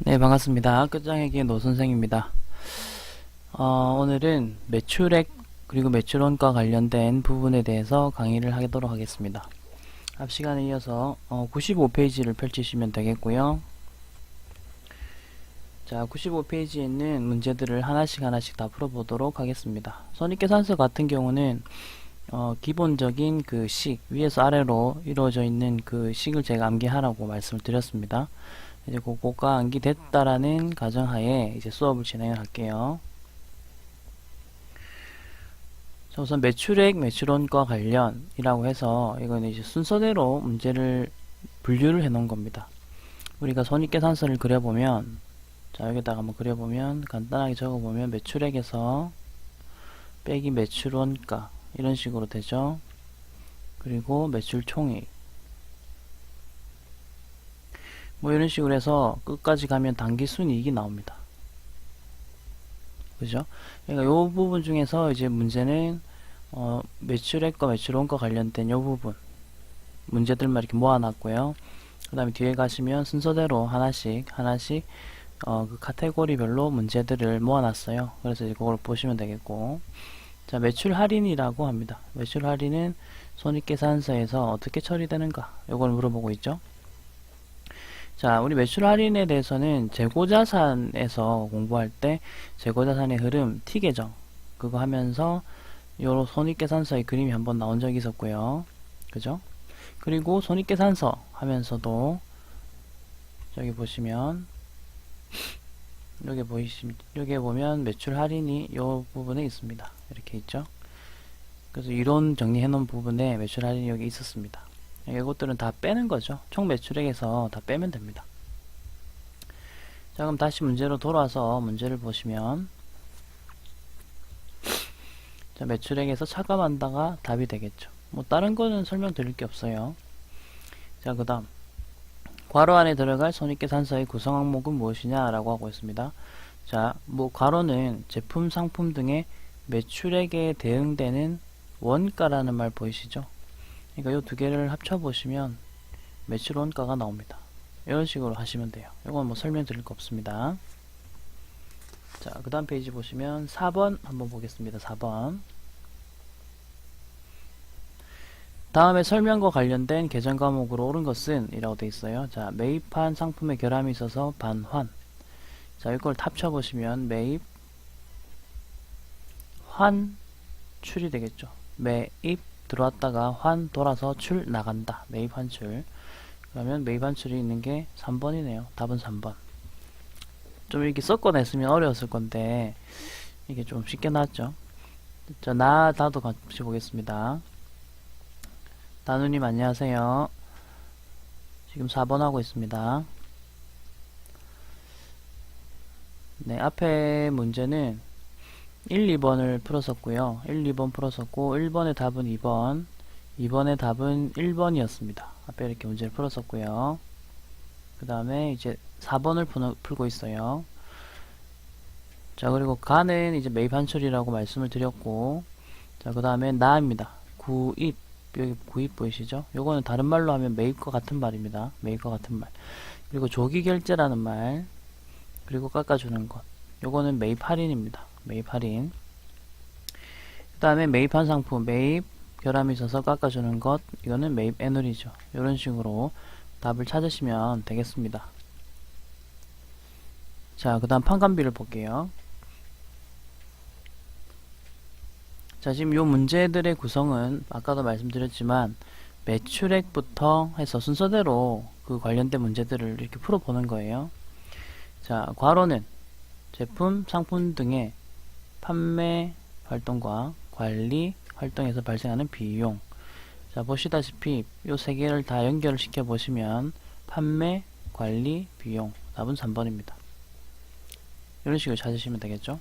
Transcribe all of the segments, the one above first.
네, 반갑습니다. 끝장에게 노선생입니다. 오늘은 매출액 그리고 매출원가 관련된 부분에 대해서 강의를 하도록 하겠습니다. 앞 시간에 이어서 95페이지를 펼치시면 되겠고요. 자, 95페이지에 있는 문제들을 하나씩 다 풀어보도록 하겠습니다. 선입계산서 같은 경우는 기본적인 그 식, 위에서 아래로 이루어져 있는 그 식을 제가 암기하라고 말씀을 드렸습니다. 이제 그거가 암기됐다라는 가정하에 이제 수업을 진행을 할게요. 자, 우선 매출액, 매출원가 관련이라고 해서 이거는 이제 순서대로 문제를 분류를 해 놓은 겁니다. 우리가 손익계산서를 그려보면, 자, 여기다가 한번 그려보면 간단하게 적어보면 매출액에서 빼기 매출원가 이런 식으로 되죠. 그리고 매출총액 뭐 이런 식으로 해서 끝까지 가면 당기순이익이 나옵니다. 그죠? 그러니까 요 부분 중에서 이제 문제는 매출액과 매출원가 관련된 요 부분 문제들만 이렇게 모아놨고요. 그 다음에 뒤에 가시면 순서대로 하나씩 그 카테고리별로 문제들을 모아놨어요. 그래서 이제 그걸 보시면 되겠고, 자, 매출 할인이라고 합니다. 매출 할인은 손익계산서에서 어떻게 처리되는가 요걸 물어보고 있죠. 자, 우리 매출 할인에 대해서는 재고자산에서 공부할 때 재고자산의 흐름 T계정 그거 하면서 요런 손익계산서의 그림이 한번 나온 적이 있었고요. 그죠? 그리고 손익계산서 하면서도 여기 보시면 여기 보면 매출 할인이 요 부분에 있습니다. 이렇게 있죠. 그래서 이론 정리해 놓은 부분에 매출 할인이 여기 있었습니다. 이것들은 다 빼는 거죠. 총 매출액에서 다 빼면 됩니다. 자, 그럼 다시 문제로 돌아와서 문제를 보시면, 자, 매출액에서 차감한다가 답이 되겠죠. 뭐 다른 거는 설명드릴 게 없어요. 자, 그 다음 괄호 안에 들어갈 손익계산서의 구성 항목은 무엇이냐 라고 하고 있습니다. 자, 뭐 괄호는 제품, 상품 등의 매출액에 대응되는 원가라는 말 보이시죠? 그러니까 이 두 개를 합쳐 보시면 매출 원가가 나옵니다. 이런 식으로 하시면 돼요. 이건 뭐 설명드릴 거 없습니다. 자, 그 다음 페이지 보시면 4번 한번 보겠습니다. 4번. 다음에 설명과 관련된 계정 과목으로 옳은 것은 이라고 되어 있어요. 자, 매입한 상품에 결함이 있어서 반환. 자, 이걸 합쳐 보시면 매입 환출이 되겠죠. 매입 들어왔다가 환 돌아서 출 나간다. 매입 환출. 그러면 매입 환출이 있는 게 3번이네요. 답은 3번. 좀 이렇게 섞어냈으면 어려웠을 건데 이게 좀 쉽게 나왔죠. 자, 나도 같이 보겠습니다. 다누님 안녕하세요. 지금 4번 하고 있습니다. 네, 앞에 문제는 1, 2번을 풀었었고요. 1, 2번 풀었었고 1번의 답은 2번, 2번의 답은 1번이었습니다. 앞에 이렇게 문제를 풀었었고요. 그 다음에 이제 4번을 풀고 있어요. 자, 그리고 가는 이제 매입 환출이라고 말씀을 드렸고, 자, 그 다음에 나입니다. 구입, 여기 구입 보이시죠? 요거는 다른 말로 하면 매입과 같은 말입니다. 매입과 같은 말. 그리고 조기 결제라는 말, 그리고 깎아주는 것. 요거는 매입 할인입니다. 매입 할인. 그 다음에 매입한 상품, 매입 결함이 있어서 깎아주는 것, 이거는 매입 애누리죠. 이런 식으로 답을 찾으시면 되겠습니다. 자, 그 다음 판관비를 볼게요. 자, 지금 요 문제들의 구성은 아까도 말씀드렸지만 매출액부터 해서 순서대로 그 관련된 문제들을 이렇게 풀어보는 거예요. 자, 괄호는 제품, 상품 등의 판매 활동과 관리 활동에서 발생하는 비용. 자, 보시다시피 요 세 개를 다 연결을 시켜 보시면 판매, 관리, 비용. 답은 3번입니다. 이런 식으로 찾으시면 되겠죠.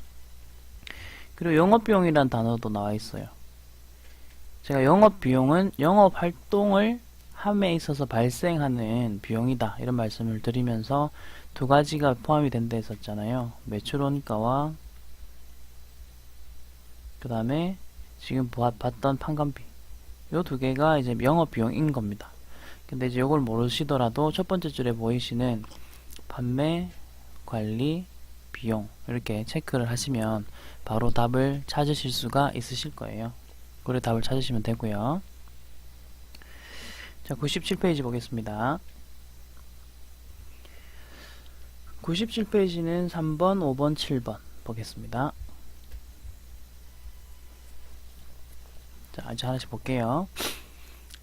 그리고 영업비용이라는 단어도 나와 있어요. 제가 영업비용은 영업활동을 함에 있어서 발생하는 비용이다 이런 말씀을 드리면서 두 가지가 포함이 된다 했었잖아요. 매출원가와 그 다음에 지금 봤던 판관비 요 두 개가 이제 영업비용인 겁니다. 근데 이제 요걸 모르시더라도 첫 번째 줄에 보이시는 판매, 관리 비용 이렇게 체크를 하시면 바로 답을 찾으실 수가 있으실 거예요. 그래 답을 찾으시면 되고요. 자, 97페이지 보겠습니다. 97페이지는 3번, 5번, 7번 보겠습니다. 자, 이제 하나씩 볼게요.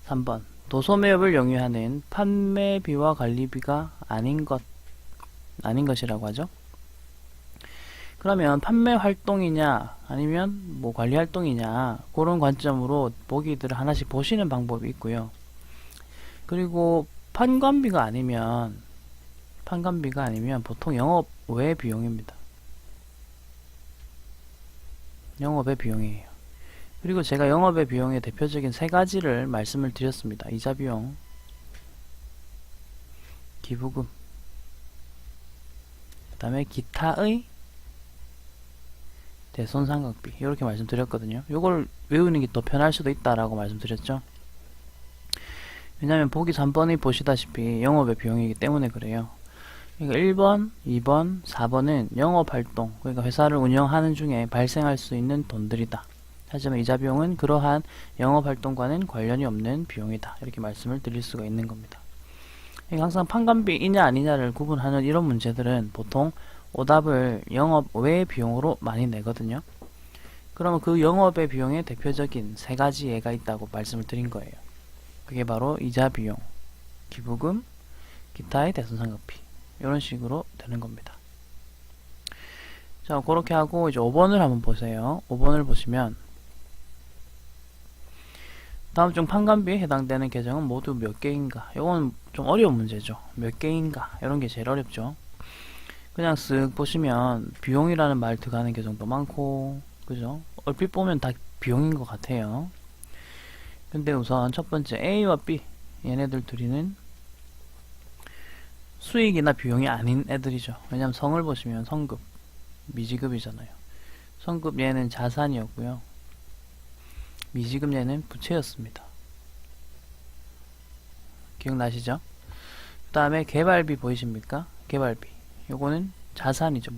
3번. 도소매업을 용이하는 판매비와 관리비가 아닌 것이라고 하죠. 그러면 판매 활동이냐 아니면 뭐 관리 활동이냐 그런 관점으로 보기들을 하나씩 보시는 방법이 있고요. 그리고 판관비가 아니면 보통 영업 외 비용입니다. 영업의 비용이에요. 그리고 제가 영업의 비용의 대표적인 세 가지를 말씀을 드렸습니다. 이자 비용, 기부금, 그 다음에 기타의 대손상각비 이렇게 말씀드렸거든요. 이걸 외우는 게 더 편할 수도 있다라고 말씀드렸죠. 왜냐하면 보기 3번이 보시다시피 영업의 비용이기 때문에 그래요. 그러니까 1번, 2번, 4번은 영업활동, 그러니까 회사를 운영하는 중에 발생할 수 있는 돈들이다. 하지만 이자 비용은 그러한 영업활동과는 관련이 없는 비용이다. 이렇게 말씀을 드릴 수가 있는 겁니다. 그러니까 항상 판관비이냐 아니냐를 구분하는 이런 문제들은 보통 오답을 영업 외 비용으로 많이 내거든요. 그러면 그 영업의 비용의 대표적인 세 가지 예가 있다고 말씀을 드린 거예요. 그게 바로 이자 비용, 기부금, 기타의 대손상각비 이런 식으로 되는 겁니다. 자, 그렇게 하고 이제 5번을 한번 보세요. 5번을 보시면 다음 중 판관비에 해당되는 계정은 모두 몇 개인가? 이건 좀 어려운 문제죠. 몇 개인가? 이런 게 제일 어렵죠. 그냥 쓱 보시면 비용이라는 말 들어가는 계정도 많고, 그죠? 얼핏 보면 다 비용인 것 같아요. 근데 우선 첫 번째 A와 B 얘네들 둘이는 수익이나 비용이 아닌 애들이죠. 왜냐면 성을 보시면 성급, 미지급이잖아요. 성급 얘는 자산이었고요. 미지급 얘는 부채였습니다. 기억나시죠? 그 다음에 개발비 보이십니까? 개발비 요거는 자산이죠.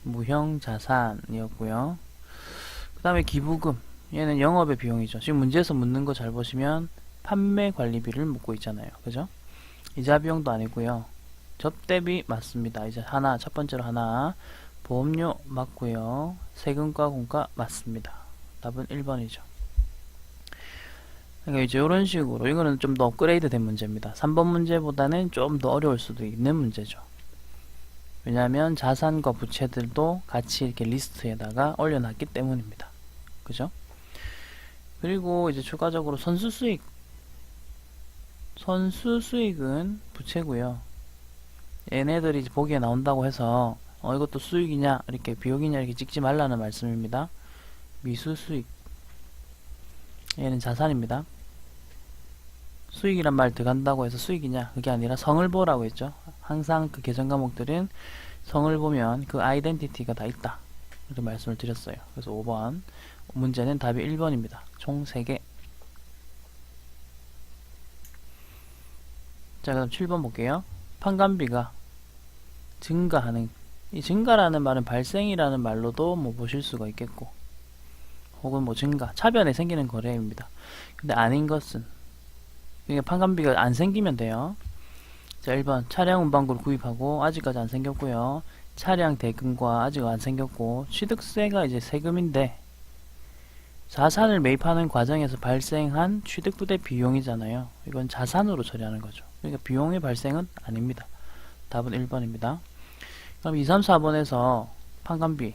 무형자산이었고요. 그 다음에 기부금 얘는 영업의 비용이죠. 지금 문제에서 묻는 거 잘 보시면 판매 관리비를 묻고 있잖아요. 그죠? 이자 비용도 아니고요. 접대비 맞습니다. 이제 하나, 첫 번째로 하나, 보험료 맞고요. 세금과 공과 맞습니다. 답은 1번이죠. 그러니까 이제 이런 식으로 이거는 좀 더 업그레이드 된 문제입니다. 3번 문제보다는 좀 더 어려울 수도 있는 문제죠. 왜냐하면 자산과 부채들도 같이 이렇게 리스트에다가 올려놨기 때문입니다. 그죠? 그리고 이제 추가적으로 선수수익. 선수수익은 부채고요. 얘네들이 이제 보기에 나온다고 해서 이것도 수익이냐 이렇게 비용이냐 이렇게 찍지 말라는 말씀입니다. 미수수익 얘는 자산입니다. 수익이란 말 들어간다고 해서 수익이냐 그게 아니라 성을 보라고 했죠. 항상 그 계정 과목들은 성을 보면 그 아이덴티티가 다 있다 이렇게 말씀을 드렸어요. 그래서 5번 문제는 답이 1번입니다. 총 3개. 자, 그럼 7번 볼게요. 판관비가 증가하는, 이 증가라는 말은 발생이라는 말로도 뭐 보실 수가 있겠고, 혹은 뭐 증가, 차변에 생기는 거래입니다. 근데 아닌 것은, 그러니까 판관비가 안 생기면 돼요. 자, 1번 차량 운반구를 구입하고 아직까지 안 생겼고요. 차량 대금과 아직 안 생겼고, 취득세가 이제 세금인데 자산을 매입하는 과정에서 발생한 취득부대 비용이잖아요. 이건 자산으로 처리하는 거죠. 그러니까 비용의 발생은 아닙니다. 답은 1번입니다. 그럼 2, 3, 4번에서 판관비,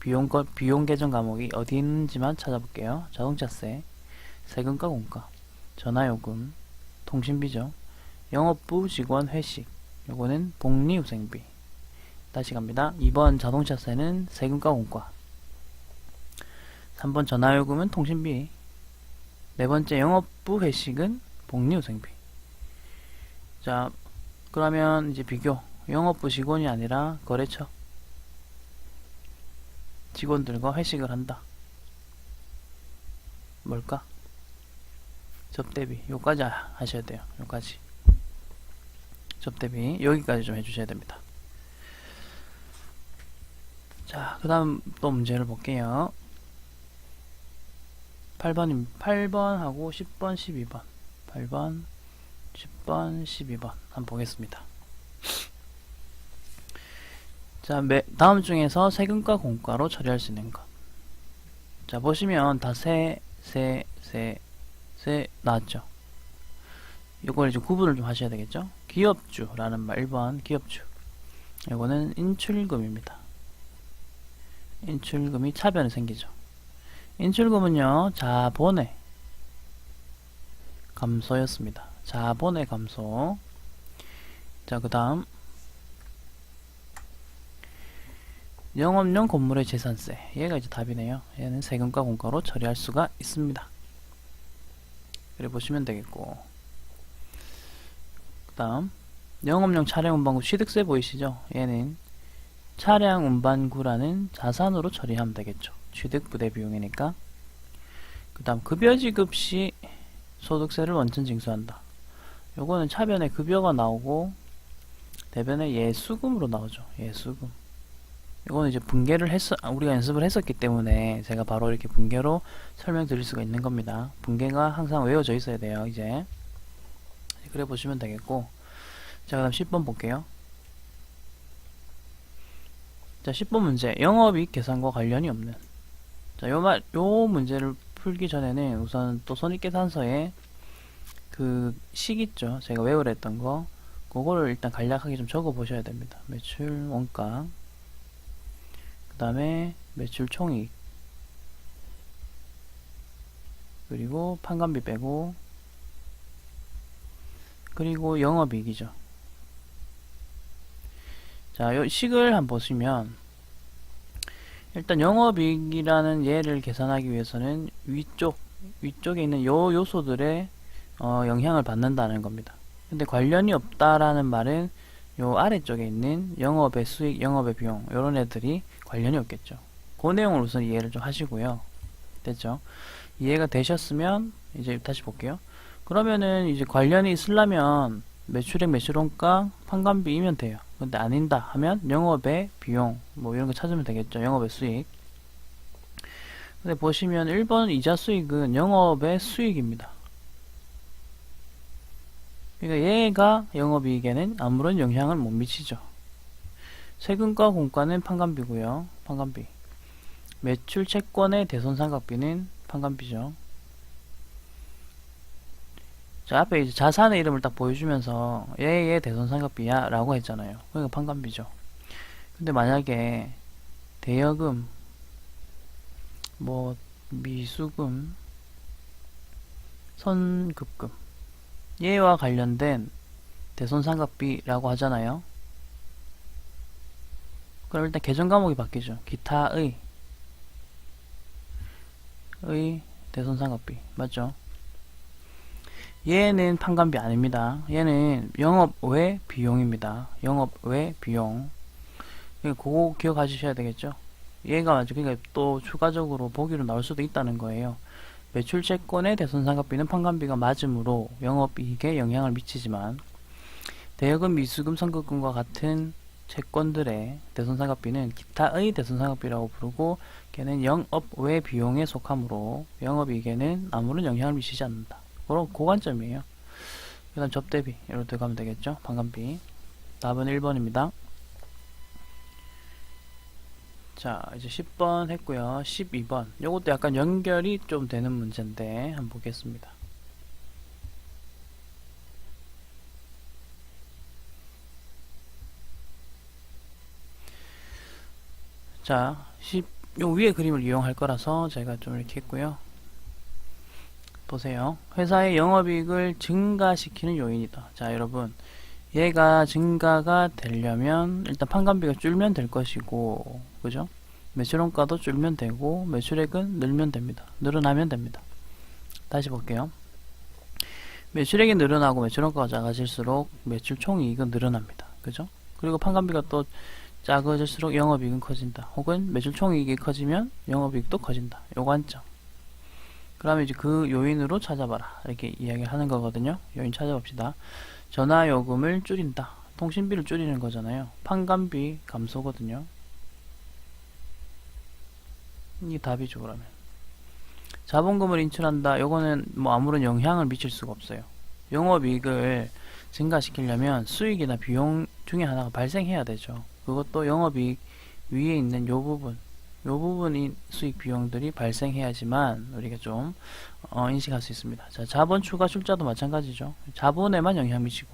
비용 계정 과목이 어디 있는지만 찾아볼게요. 자동차세, 세금과 공과, 전화요금, 통신비죠. 영업부 직원 회식, 요거는 복리후생비. 다시 갑니다. 2번 자동차세는 세금과 공과, 3번 전화요금은 통신비, 네 번째 영업부 회식은 복리후생비. 자, 그러면 이제 비교. 영업부 직원이 아니라 거래처 직원들과 회식을 한다. 뭘까? 접대비. 요까지 하셔야 돼요. 요까지. 접대비 여기까지 좀 해주셔야 됩니다. 자, 그 다음 또 문제를 볼게요. 8번하고 10번, 12번. 8번, 10번, 12번. 한번 보겠습니다. 자, 다음 중에서 세금과 공과로 처리할 수 있는 것. 자, 보시면 다 세 나왔죠. 이걸 이제 구분을 좀 하셔야 되겠죠. 기업주라는 말, 1번 기업주. 이거는 인출금입니다. 인출금이 차변에 생기죠. 인출금은요, 자본의 감소였습니다. 자본의 감소. 자, 그 다음 영업용 건물의 재산세. 얘가 이제 답이네요. 얘는 세금과 공과로 처리할 수가 있습니다. 그래 보시면 되겠고, 그 다음 영업용 차량 운반구 취득세 보이시죠? 얘는 차량 운반구라는 자산으로 처리하면 되겠죠. 취득 부대 비용이니까. 그 다음 급여 지급 시 소득세를 원천 징수한다. 요거는 차변에 급여가 나오고 대변에 예수금으로 나오죠. 예수금. 이거는 이제 분계를 우리가 연습을 했었기 때문에 제가 바로 이렇게 분계로 설명드릴 수가 있는 겁니다. 분계가 항상 외워져 있어야 돼요. 이제 그래 보시면 되겠고, 자, 그 다음 10번 볼게요. 자, 10번 문제. 영업이익 계산과 관련이 없는. 자, 요 문제를 풀기 전에는 우선 또 손익계산서에 그 식 있죠. 제가 외우려 했던 거. 그거를 일단 간략하게 좀 적어 보셔야 됩니다. 매출 원가. 그 다음에 매출 총이익. 그리고 판관비 빼고. 그리고 영업이익이죠. 자, 요 식을 한번 보시면, 일단 영업이익이라는 예를 계산하기 위해서는 위쪽에 있는 요 요소들의 영향을 받는다는 겁니다. 근데 관련이 없다라는 말은 요 아래쪽에 있는 영업의 수익, 영업의 비용, 요런 애들이 관련이 없겠죠. 그 내용을 우선 이해를 좀 하시고요. 됐죠? 이해가 되셨으면 이제 다시 볼게요. 그러면은 이제 관련이 있으려면 매출액, 매출원가, 판관비이면 돼요. 근데 아닌다 하면 영업의 비용 뭐 이런 거 찾으면 되겠죠. 영업의 수익. 근데 보시면 1번 이자 수익은 영업의 수익입니다. 그러니까 얘가 영업이익에는 아무런 영향을 못 미치죠. 세금과 공과는 판관비고요. 판관비. 매출 채권의 대손상각비는 판관비죠. 자, 앞에 이제 자산의 이름을 딱 보여주면서 얘의 대손상각비야 라고 했잖아요. 그러니까 판관비죠. 근데 만약에 대여금, 뭐 미수금, 선급금 얘와 관련된 대손상각비라고 하잖아요. 그럼 일단 계정 과목이 바뀌죠. 기타의 대손상각비 맞죠? 얘는 판관비 아닙니다. 얘는 영업 외 비용입니다. 영업 외 비용. 그거 기억하셔야 되겠죠? 얘가 맞죠. 그러니까 또 추가적으로 보기로 나올 수도 있다는 거예요. 매출 채권의 대손상각비는 판관비가 맞으므로 영업이익에 영향을 미치지만 대여금, 미수금, 선급금과 같은 채권들의 대손상각비는 기타의 대손상각비라고 부르고 걔는 영업 외 비용에 속하므로 영업이익에는 아무런 영향을 미치지 않는다. 그런 고관점이에요. 그 다음 접대비 이렇게 들어가면 되겠죠. 판관비. 답은 1번입니다. 자, 이제 10번 했고요. 12번. 요것도 약간 연결이 좀 되는 문제인데 한번 보겠습니다. 자, 요 위에 그림을 이용할 거라서 제가 좀 이렇게 했고요. 보세요. 회사의 영업이익을 증가시키는 요인이다. 자, 여러분. 얘가 증가가 되려면 일단 판관비가 줄면 될 것이고, 그죠? 매출원가도 줄면 되고, 매출액은 늘면 됩니다. 늘어나면 됩니다. 다시 볼게요. 매출액이 늘어나고 매출원가가 작아질수록 매출 총이익은 늘어납니다. 그죠? 그리고 판관비가 또 작아질수록 영업이익은 커진다. 혹은 매출 총이익이 커지면 영업이익도 커진다. 요 관점. 그러면 이제 그 요인으로 찾아봐라. 이렇게 이야기를 하는 거거든요. 요인 찾아봅시다. 전화요금을 줄인다. 통신비를 줄이는 거잖아요. 판관비 감소거든요. 이게 답이죠, 그러면. 자본금을 인출한다. 요거는 뭐 아무런 영향을 미칠 수가 없어요. 영업이익을 증가시키려면 수익이나 비용 중에 하나가 발생해야 되죠. 그것도 영업이익 위에 있는 요 부분이 수익 비용들이 발생해야지만 우리가 좀 인식할 수 있습니다. 자, 자본 추가 출자도 마찬가지죠. 자본에만 영향 미치고.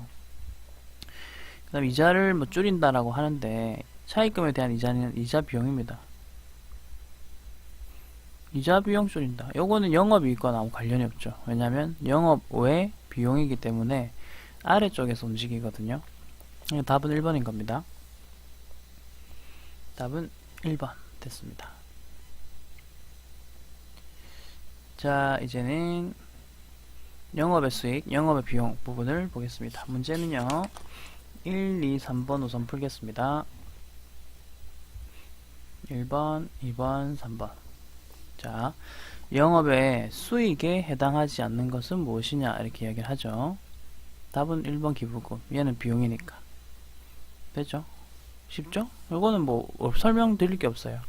그 다음 이자를 뭐 줄인다라고 하는데 차입금에 대한 이자는 이자 비용입니다. 이자 비용 줄인다. 요거는 영업이익과 아무 관련이 없죠. 왜냐하면 영업 외 비용이기 때문에 아래쪽에서 움직이거든요. 답은 1번인 겁니다. 답은 1번 됐습니다. 자, 이제는 영업의 수익, 영업의 비용 부분을 보겠습니다. 문제는요. 1, 2, 3번 우선 풀겠습니다. 1번, 2번, 3번. 자, 영업의 수익에 해당하지 않는 것은 무엇이냐 이렇게 이야기를 하죠. 답은 1번 기부금. 얘는 비용이니까. 되죠? 쉽죠? 이거는 뭐 설명드릴 게 없어요.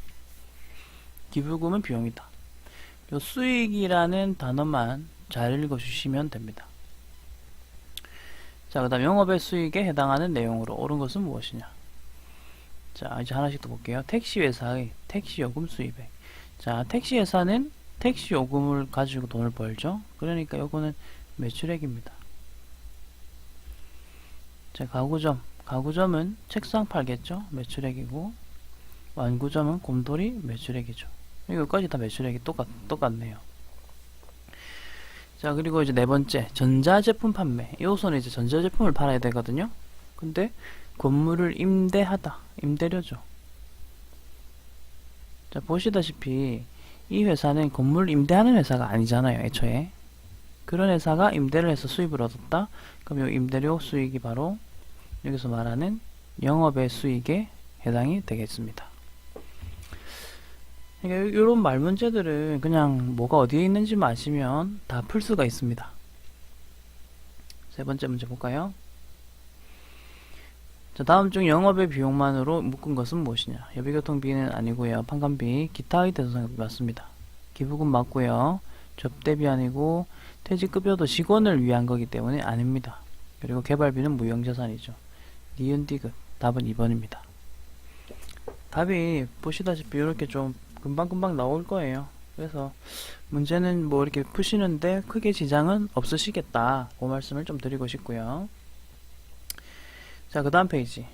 기부금은 비용이다. 요 수익이라는 단어만 잘 읽어주시면 됩니다. 자, 그 다음 영업의 수익에 해당하는 내용으로 옳은 것은 무엇이냐. 자, 이제 하나씩 더 볼게요. 택시회사의 택시요금 수입액. 자, 택시회사는 택시요금을 가지고 돈을 벌죠. 그러니까 요거는 매출액입니다. 자, 가구점은 책상 팔겠죠. 매출액이고, 완구점은 곰돌이 매출액이죠. 이거까지 다 매출액이 똑같네요. 자, 그리고 이제 네 번째, 전자제품 판매. 요소는 이제 전자제품을 팔아야 되거든요. 근데 건물을 임대하다. 임대료죠. 자, 보시다시피 이 회사는 건물을 임대하는 회사가 아니잖아요. 애초에. 그런 회사가 임대를 해서 수입을 얻었다. 그럼 이 임대료 수익이 바로 여기서 말하는 영업의 수익에 해당이 되겠습니다. 그러니까 이런 말 문제들은 그냥 뭐가 어디에 있는지 아시면 다 풀 수가 있습니다. 세 번째 문제 볼까요? 자, 다음 중 영업의 비용만으로 묶은 것은 무엇이냐? 여비교통비는 아니고요. 판관비, 기타의 대소상비 맞습니다. 기부금 맞고요. 접대비 아니고 퇴직급여도 직원을 위한 거기 때문에 아닙니다. 그리고 개발비는 무형자산이죠. 니은디귿 답은 2번입니다. 답이 보시다시피 이렇게 좀 금방금방 나올 거예요. 그래서 문제는 뭐 이렇게 푸시는데 크게 지장은 없으시겠다. 그 말씀을 좀 드리고 싶고요. 자, 그 다음 페이지.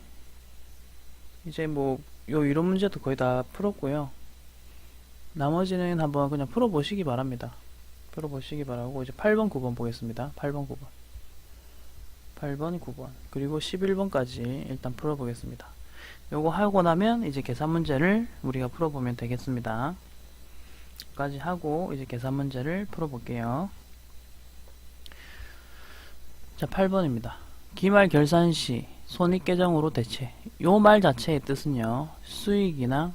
이제 뭐 요 이론 문제도 거의 다 풀었고요. 나머지는 한번 그냥 풀어보시기 바랍니다. 풀어보시기 바라고 이제 8번, 9번 보겠습니다. 8번, 9번. 8번, 9번. 그리고 11번까지 일단 풀어보겠습니다. 요거 하고 나면 이제 계산 문제를 우리가 풀어보면 되겠습니다. 까지 하고 이제 계산 문제를 풀어볼게요. 자, 8번입니다. 기말 결산 시 손익계정으로 대체. 요 말 자체의 뜻은요, 수익이나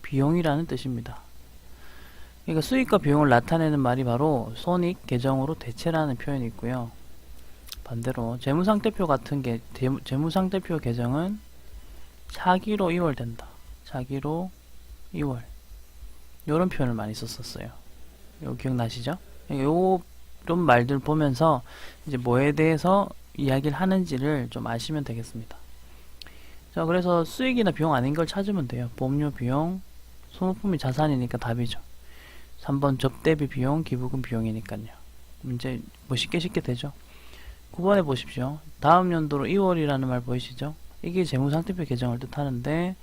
비용이라는 뜻입니다. 그러니까 수익과 비용을 나타내는 말이 바로 손익계정으로 대체라는 표현이 있고요. 반대로 재무상태표 같은 게 재무상태표 계정은 차기로 이월된다. 차기로 이월. 요런 표현을 많이 썼었어요. 요 기억나시죠? 요런 말들 보면서 이제 뭐에 대해서 이야기를 하는지를 좀 아시면 되겠습니다. 자, 그래서 수익이나 비용 아닌 걸 찾으면 돼요. 보험료 비용, 소모품이 자산이니까 답이죠. 3번 접대비 비용, 기부금 비용이니까요. 문제 뭐 쉽게 되죠. 9번에 보십시오. 다음 연도로 2월이라는 말 보이시죠? 이게 재무상태표 계정을 뜻하는데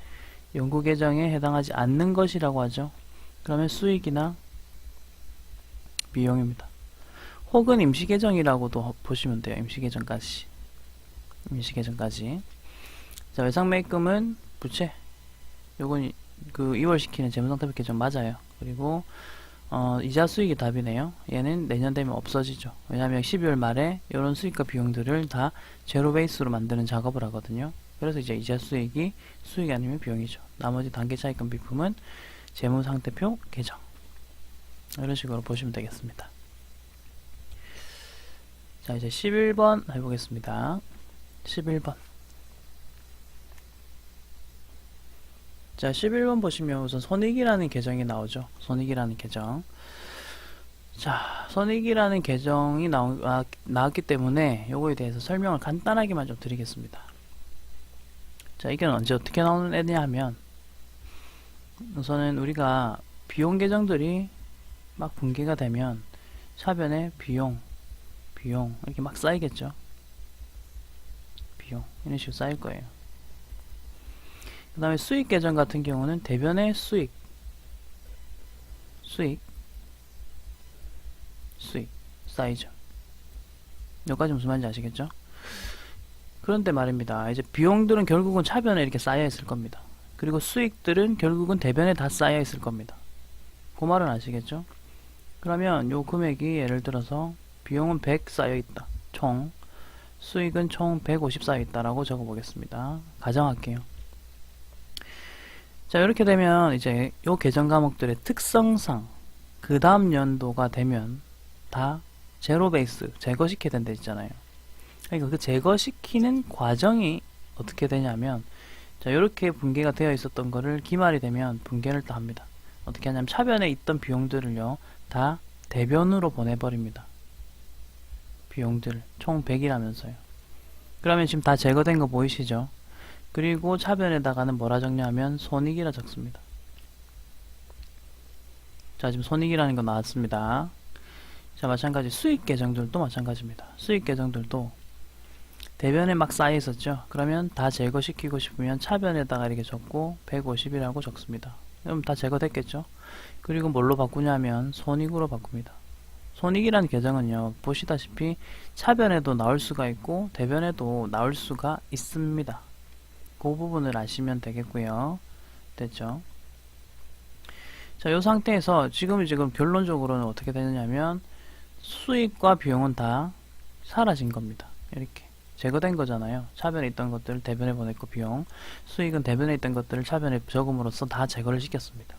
연구 계정에 해당하지 않는 것이라고 하죠. 그러면 수익이나 비용입니다. 혹은 임시계정이라고도 보시면 돼요. 임시계정까지. 자, 외상매입금은 부채. 요건 그 2월 시키는 재무상태표 계정 맞아요. 그리고 이자 수익이 답이네요. 얘는 내년 되면 없어지죠. 왜냐하면 12월 말에 이런 수익과 비용들을 다 제로 베이스로 만드는 작업을 하거든요. 그래서 이제 이자 수익이 수익이 아니면 비용이죠. 나머지 단기 차익금 비품은 재무상태표 계정. 이런 식으로 보시면 되겠습니다. 자, 이제 11번 해보겠습니다. 11번. 자, 11번 보시면 우선 손익이라는 계정이 나오죠. 손익이라는 계정. 자, 손익이라는 계정이 나왔기 때문에 요거에 대해서 설명을 간단하게만 좀 드리겠습니다. 자, 이게 언제 어떻게 나오는 애냐 하면, 우선은 우리가 비용 계정들이 막 분기가 되면 차변에 비용 이렇게 막 쌓이겠죠. 비용 이런 식으로 쌓일 거예요. 그 다음에 수익 계정 같은 경우는 대변의 수익 쌓이죠. 여기까지 무슨 말인지 아시겠죠? 그런데 말입니다. 이제 비용들은 결국은 차변에 이렇게 쌓여 있을 겁니다. 그리고 수익들은 결국은 대변에 다 쌓여 있을 겁니다. 그 말은 아시겠죠? 그러면 요 금액이 예를 들어서 비용은 100 쌓여 있다. 총 수익은 총 150 쌓여 있다라고 적어 보겠습니다. 가정할게요. 자, 이렇게 되면 이제 요 계정 과목들의 특성상 그 다음 연도가 되면 다 제로 베이스 제거시켜야 된다 있잖아요. 그러니까 그 제거시키는 과정이 어떻게 되냐면, 자, 이렇게 분계가 되어 있었던 거를 기말이 되면 분계를 다 합니다. 어떻게 하냐면 차변에 있던 비용들을요 다 대변으로 보내버립니다. 비용들 총 100이라면서요. 그러면 지금 다 제거된 거 보이시죠? 그리고 차변에다가는 뭐라 적냐면 손익이라 적습니다. 자, 지금 손익이라는 거 나왔습니다. 자, 마찬가지 수익 계정들도 마찬가지입니다. 수익 계정들도 대변에 막 쌓여 있었죠. 그러면 다 제거시키고 싶으면 차변에다가 이렇게 적고 150이라고 적습니다. 그럼 다 제거됐겠죠. 그리고 뭘로 바꾸냐면 손익으로 바꿉니다. 손익이라는 계정은요 보시다시피 차변에도 나올 수가 있고 대변에도 나올 수가 있습니다. 그 부분을 아시면 되겠고요. 됐죠? 자, 이 상태에서 지금 결론적으로는 어떻게 되느냐면 수익과 비용은 다 사라진 겁니다. 이렇게 제거된 거잖아요. 차변에 있던 것들을 대변에 보냈고 비용, 수익은 대변에 있던 것들을 차변에 적음으로써 다 제거를 시켰습니다.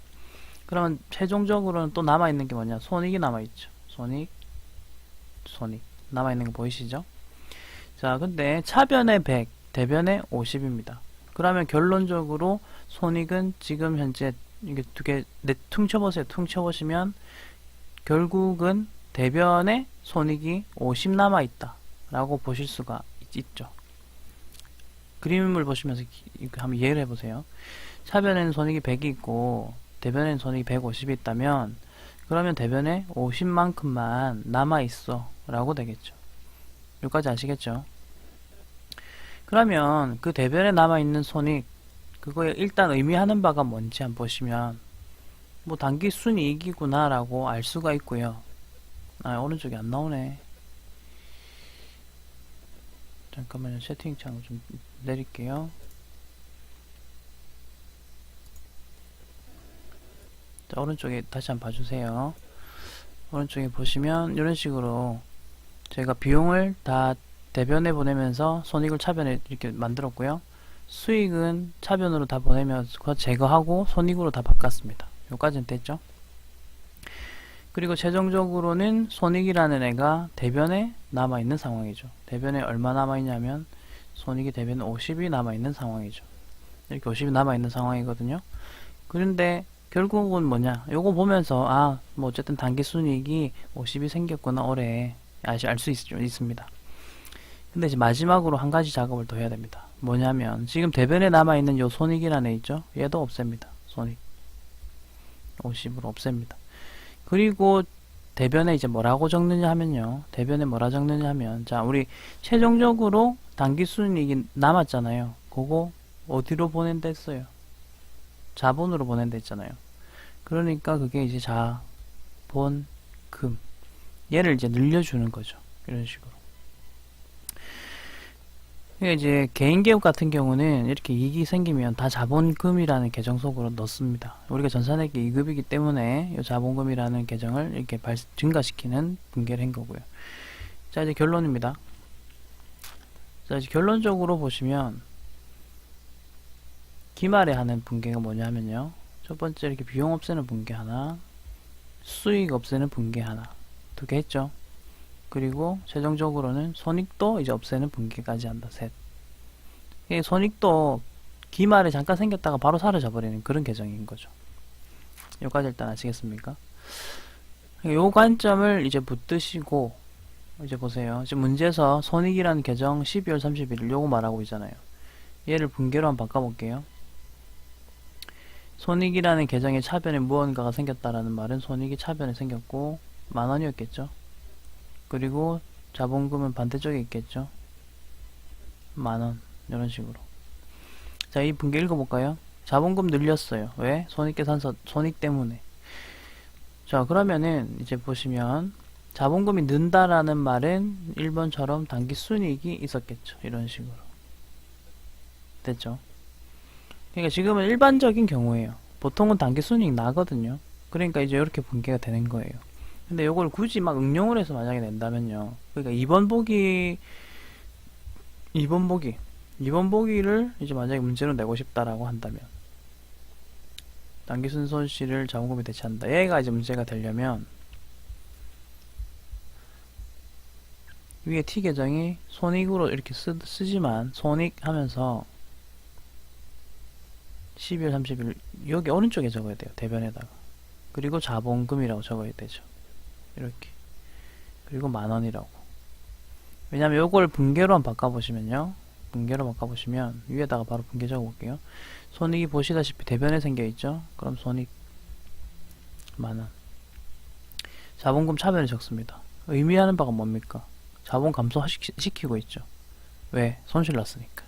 그러면 최종적으로는 또 남아있는 게 뭐냐? 손익이 남아있죠. 손익 남아있는 거 보이시죠? 자, 근데 차변에 100, 대변에 50입니다. 그러면 결론적으로 손익은 지금 현재 이게 두 개 퉁쳐보세요. 퉁쳐보시면 결국은 대변에 손익이 50 남아있다 라고 보실 수가 있죠. 그림을 보시면서 한번 이해를 해보세요. 차변에는 손익이 100이 있고 대변에는 손익이 150이 있다면, 그러면 대변에 50만큼만 남아있어 라고 되겠죠. 여기까지 아시겠죠? 그러면 그 대변에 남아있는 손익, 그거에 일단 의미하는 바가 뭔지 한번 보시면 뭐 단기순이익이구나 라고 알 수가 있고요. 아, 오른쪽이 안 나오네. 잠깐만요. 채팅창을 좀 내릴게요. 자, 오른쪽에 다시 한번 봐주세요. 오른쪽에 보시면 이런 식으로 제가 비용을 다 대변에 보내면서 손익을 차변에 이렇게 만들었고요. 수익은 차변으로 다 보내면서 제거하고 손익으로 다 바꿨습니다. 여기까지는 됐죠? 그리고 최종적으로는 손익이라는 애가 대변에 남아있는 상황이죠. 대변에 얼마 남아있냐면 손익이 대변에 50이 남아있는 상황이죠. 이렇게 50이 남아있는 상황이거든요. 그런데 결국은 뭐냐, 요거 보면서 뭐 어쨌든 단기순이익이 50이 생겼구나 올해 알 수 있습니다. 근데 이제 마지막으로 한 가지 작업을 더 해야 됩니다. 뭐냐면 지금 대변에 남아있는 요 손익이라는 애 있죠? 얘도 없앱니다. 손익 50으로 없앱니다. 그리고 대변에 이제 뭐라고 적느냐 하면요, 대변에 뭐라 적느냐 하면, 자, 우리 최종적으로 단기순이익이 남았잖아요. 그거 어디로 보낸다 했어요? 자본으로 보낸다 했잖아요. 그러니까 그게 이제 자본금, 얘를 이제 늘려주는 거죠. 이런 식으로. 그러니까 이제 개인기업 같은 경우는 이렇게 이익이 생기면 다 자본금이라는 계정 속으로 넣습니다. 우리가 전산회계 2급이기 때문에 이 자본금이라는 계정을 이렇게 증가시키는 분계를 한 거고요. 자, 이제 결론입니다. 자, 이제 결론적으로 보시면 기말에 하는 분계가 뭐냐 하면요, 첫 번째 이렇게 비용 없애는 분계 하나, 수익 없애는 분계 하나, 두 개 했죠. 그리고 최종적으로는 손익도 이제 없애는 분기까지 한다. 셋. 이 손익도 기말에 잠깐 생겼다가 바로 사라져버리는 그런 계정인 거죠. 여기까지 일단 아시겠습니까? 요 관점을 이제 붙드시고 이제 보세요. 지금 문제에서 손익이라는 계정 12월 31일 요거 말하고 있잖아요. 얘를 분계로 한번 바꿔볼게요. 손익이라는 계정의 차변에 무언가가 생겼다라는 말은 손익이 차변에 생겼고 10,000원이었겠죠. 그리고 자본금은 반대쪽에 있겠죠. 10,000원 이런 식으로. 자, 이 분계 읽어볼까요? 자본금 늘렸어요. 왜? 손익계산서 손익 때문에. 자, 그러면은 이제 보시면 자본금이 는다라는 말은 1번처럼 당기순이익이 있었겠죠. 이런 식으로. 됐죠? 그러니까 지금은 일반적인 경우에요. 보통은 당기순이익 나거든요. 그러니까 이제 이렇게 분계가 되는 거예요. 근데 이걸 굳이 막 응용을 해서 만약에 낸다면요. 그러니까 2번 보기를 이제 만약에 문제로 내고 싶다라고 한다면 당기순 손실을 자본금이 대체한다. 얘가 이제 문제가 되려면 위에 T 계정이 손익으로 이렇게 쓰지만 손익 하면서 12월 30일 여기 오른쪽에 적어야 돼요. 대변에다가. 그리고 자본금이라고 적어야 되죠. 이렇게. 그리고 10,000원이라고. 왜냐면 요걸 분계로 한번 바꿔보시면요. 분계로 바꿔보시면 위에다가 바로 분계 적어볼게요. 손익이 보시다시피 대변에 생겨있죠. 그럼 손익 10,000원. 자본금 차변에 적습니다. 의미하는 바가 뭡니까? 자본 감소시키고 있죠. 왜? 손실 났으니까.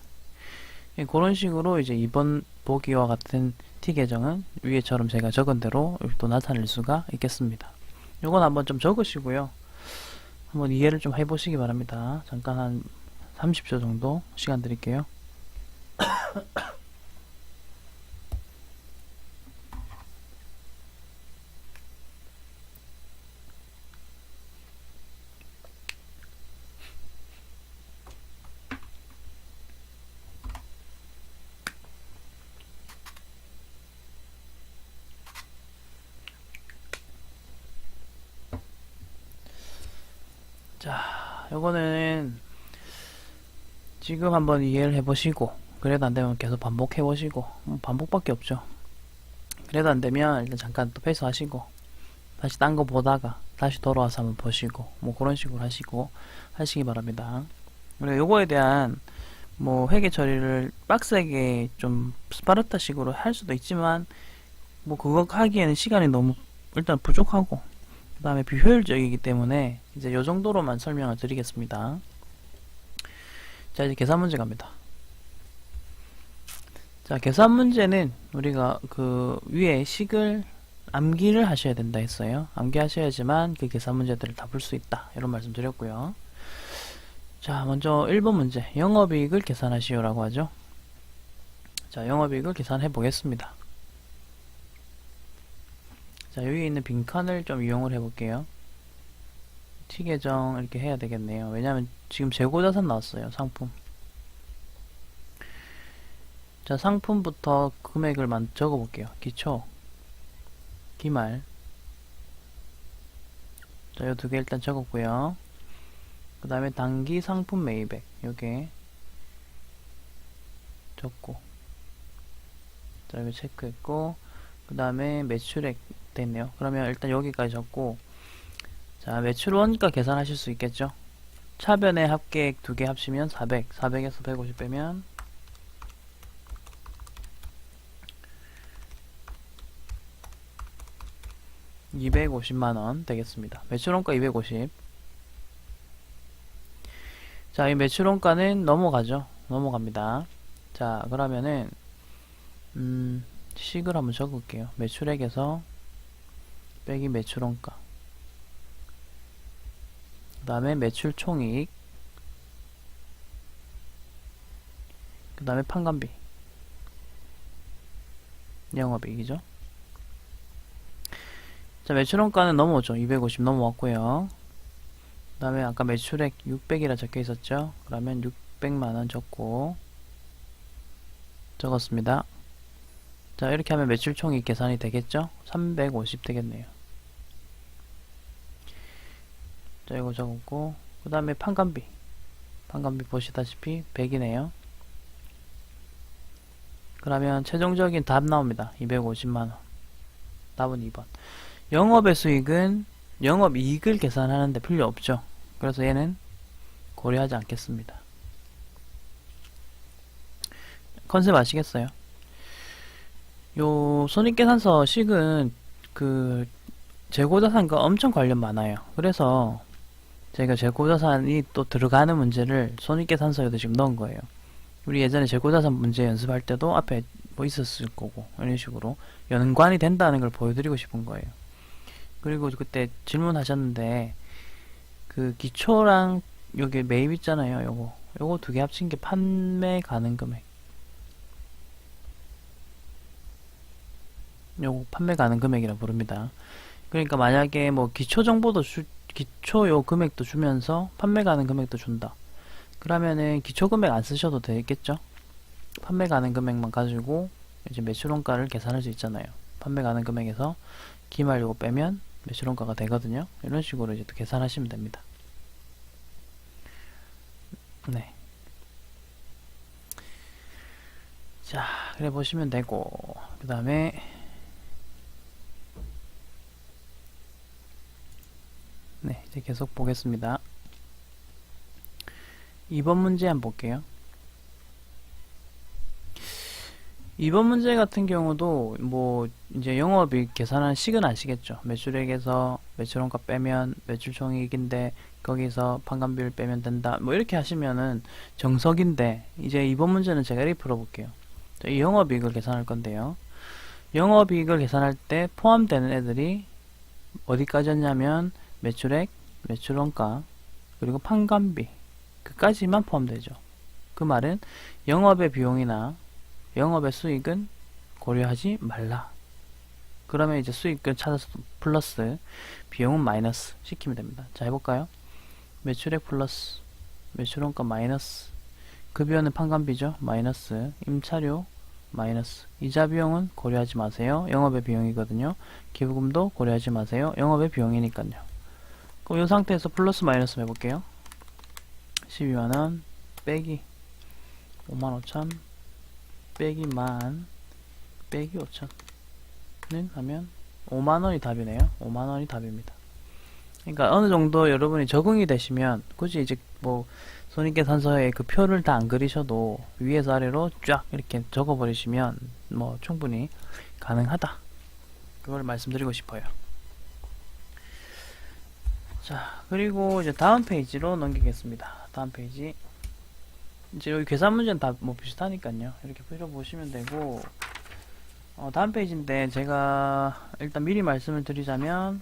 그런 식으로 이제 2번 보기와 같은 T 계정은 위에처럼 제가 적은 대로 또 나타낼 수가 있겠습니다. 요건 한번 좀 적으시고요. 한번 이해를 좀 해보시기 바랍니다. 잠깐 한 30초 정도 시간 드릴게요. 자, 요거는 지금 한번 이해를 해보시고 그래도 안되면 계속 반복해보시고 반복밖에 없죠. 그래도 안되면 일단 잠깐 또 패스하시고 다시 딴 거 보다가 다시 돌아와서 한번 보시고 뭐 그런 식으로 하시기 바랍니다. 그리고 요거에 대한 뭐 회계 처리를 빡세게 좀 스파르타 식으로 할 수도 있지만 뭐 그거 하기에는 시간이 너무 일단 부족하고 그 다음에 비효율적이기 때문에 이제 요 정도로만 설명을 드리겠습니다. 자, 이제 계산 문제 갑니다. 자, 계산 문제는 우리가 그 위에 식을 암기를 하셔야 된다 했어요. 암기하셔야지만 그 계산 문제들을 다 풀 수 있다. 이런 말씀 드렸고요. 자, 먼저 1번 문제. 영업이익을 계산하시오라고 하죠. 자, 영업이익을 계산해 보겠습니다. 자, 여기 있는 빈칸을 좀 이용을 해 볼게요. T 계정 이렇게 해야 되겠네요. 왜냐면 지금 재고자산 나왔어요. 상품. 자, 상품부터 금액을 적어 볼게요. 기초, 기말. 자, 요 두 개 일단 적었고요. 그 다음에 단기 상품 매입액 요게 적고, 자, 여기 체크했고, 그 다음에 매출액 됐네요. 그러면 일단 여기까지 적고, 자, 매출 원가 계산하실 수 있겠죠? 차변의 합계액 두 개 합치면 400, 400에서 150 빼면 250만원 되겠습니다. 매출원가 250. 자, 이 매출원가는 넘어가죠. 넘어갑니다. 자, 그러면은 식을 한번 적을게요. 매출액에서 빼기 매출원가, 그 다음에 매출 총이익, 그 다음에 판관비, 영업이익이죠. 자, 매출원가는 넘어오죠. 250 넘어왔고요. 그 다음에 아까 매출액 600이라 적혀 있었죠. 그러면 600만원 적었습니다. 자, 이렇게 하면 매출 총이익 계산이 되겠죠. 350 되겠네요. 자, 이거 적었고, 그 다음에 판관비. 판관비 보시다시피 100이네요. 그러면 최종적인 답 나옵니다. 250만원. 답은 2번. 영업의 수익은 영업이익을 계산하는데 필요 없죠. 그래서 얘는 고려하지 않겠습니다. 컨셉 아시겠어요? 요 손익계산서 식은 그 재고자산과 엄청 관련 많아요. 그래서 제가 재고자산이 또 들어가는 문제를 손익계산서에도 지금 넣은 거예요. 우리 예전에 재고자산 문제 연습할 때도 앞에 뭐 있었을 거고 이런 식으로 연관이 된다는 걸 보여드리고 싶은 거예요. 그리고 그때 질문하셨는데 그 기초랑 여기 매입 있잖아요. 요거 두 개 합친 게 판매 가능 금액. 요거 판매 가능 금액이라 부릅니다. 그러니까 만약에 뭐 기초 정보도 기초 요 금액도 주면서 판매 가능 금액도 준다. 그러면은 기초 금액 안 쓰셔도 되겠죠? 판매 가능 금액만 가지고 이제 매출원가를 계산할 수 있잖아요. 판매 가능 금액에서 기말 요거 빼면 매출원가가 되거든요. 이런 식으로 이제 또 계산하시면 됩니다. 네. 자, 그래 보시면 되고, 그 다음에 네, 이제 계속 보겠습니다. 2번 문제 한번 볼게요. 2번 문제 같은 경우도 뭐 이제 영업이익 계산하는 식은 아시겠죠? 매출액에서 매출원가 빼면 매출총이익인데 거기서 판관비를 빼면 된다. 뭐 이렇게 하시면은 정석인데 이제 2번 문제는 제가 이렇게 풀어볼게요. 이 영업이익을 계산할 건데요. 영업이익을 계산할 때 포함되는 애들이 어디까지였냐면 매출액, 매출원가, 그리고 판관비 그까지만 포함되죠. 그 말은 영업의 비용이나 영업의 수익은 고려하지 말라. 그러면 이제 수익을 찾아서 플러스 비용은 마이너스 시키면 됩니다. 자, 해볼까요? 매출액 플러스 매출원가 마이너스 급여는 판관비죠. 마이너스 임차료 마이너스 이자 비용은 고려하지 마세요. 영업의 비용이거든요. 기부금도 고려하지 마세요. 영업의 비용이니까요. 그럼 이 상태에서 플러스 마이너스 해볼게요. 12만원 빼기 55,000 빼기 만 빼기 5,000는 하면 5만원이 답이네요. 5만원이 답입니다. 그러니까 어느 정도 여러분이 적응이 되시면 굳이 이제 뭐 손익계산서에 그 표를 다 안 그리셔도 위에서 아래로 쫙 이렇게 적어버리시면 뭐 충분히 가능하다. 그걸 말씀드리고 싶어요. 자, 그리고 이제 다음 페이지로 넘기겠습니다. 다음 페이지. 이제 여기 계산 문제는 다 뭐 비슷하니까요. 이렇게 풀어보시면 되고, 다음 페이지인데 제가 일단 미리 말씀을 드리자면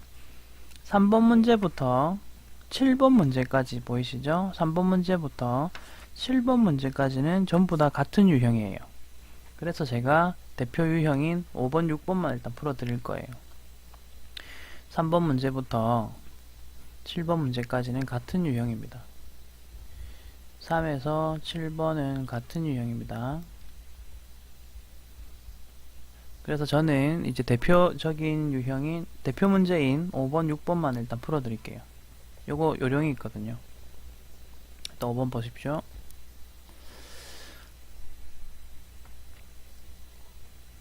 3번 문제부터 7번 문제까지 보이시죠? 3번 문제부터 7번 문제까지는 전부 다 같은 유형이에요. 그래서 제가 대표 유형인 5번, 6번만 일단 풀어드릴 거예요. 3번 문제부터 7번 문제까지는 같은 유형입니다. 3에서 7번은 같은 유형입니다. 그래서 저는 이제 대표적인 유형인 대표 문제인 5번, 6번만 일단 풀어드릴게요. 요거 요령이 있거든요. 일단 5번 보십시오.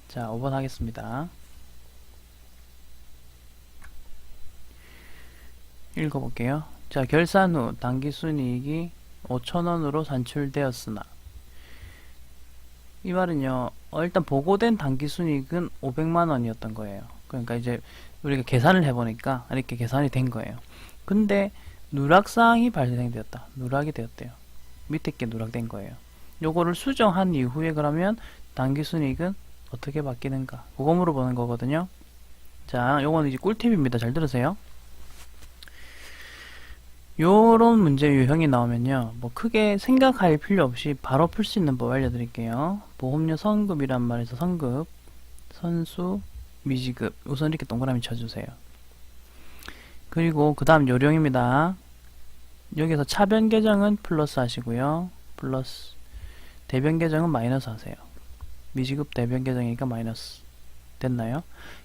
자, 5번 하겠습니다. 읽어볼게요. 자, 결산 후 당기순이익이 5,000원으로 산출되었으나 이 말은요, 일단 보고된 당기순이익은 500만원이었던 거예요. 그러니까 이제 우리가 계산을 해보니까 이렇게 계산이 된 거예요. 근데 누락사항이 발생되었다. 누락이 되었대요. 밑에 게 누락된 거예요. 요거를 수정한 이후에 그러면 당기순이익은 어떻게 바뀌는가? 그거 물어보는 거거든요. 자, 요거는 이제 꿀팁입니다. 잘 들으세요. 요런 문제 유형이 나오면요, 뭐 크게 생각할 필요 없이 바로 풀 수 있는 법 알려드릴게요. 보험료 선급이란 말에서 선급, 선수, 미지급 우선 이렇게 동그라미 쳐주세요. 그리고 그 다음 요령입니다. 여기서 차변 계정은 플러스 하시고요. 플러스 대변 계정은 마이너스 하세요. 미지급 대변 계정이니까 마이너스 됐나요?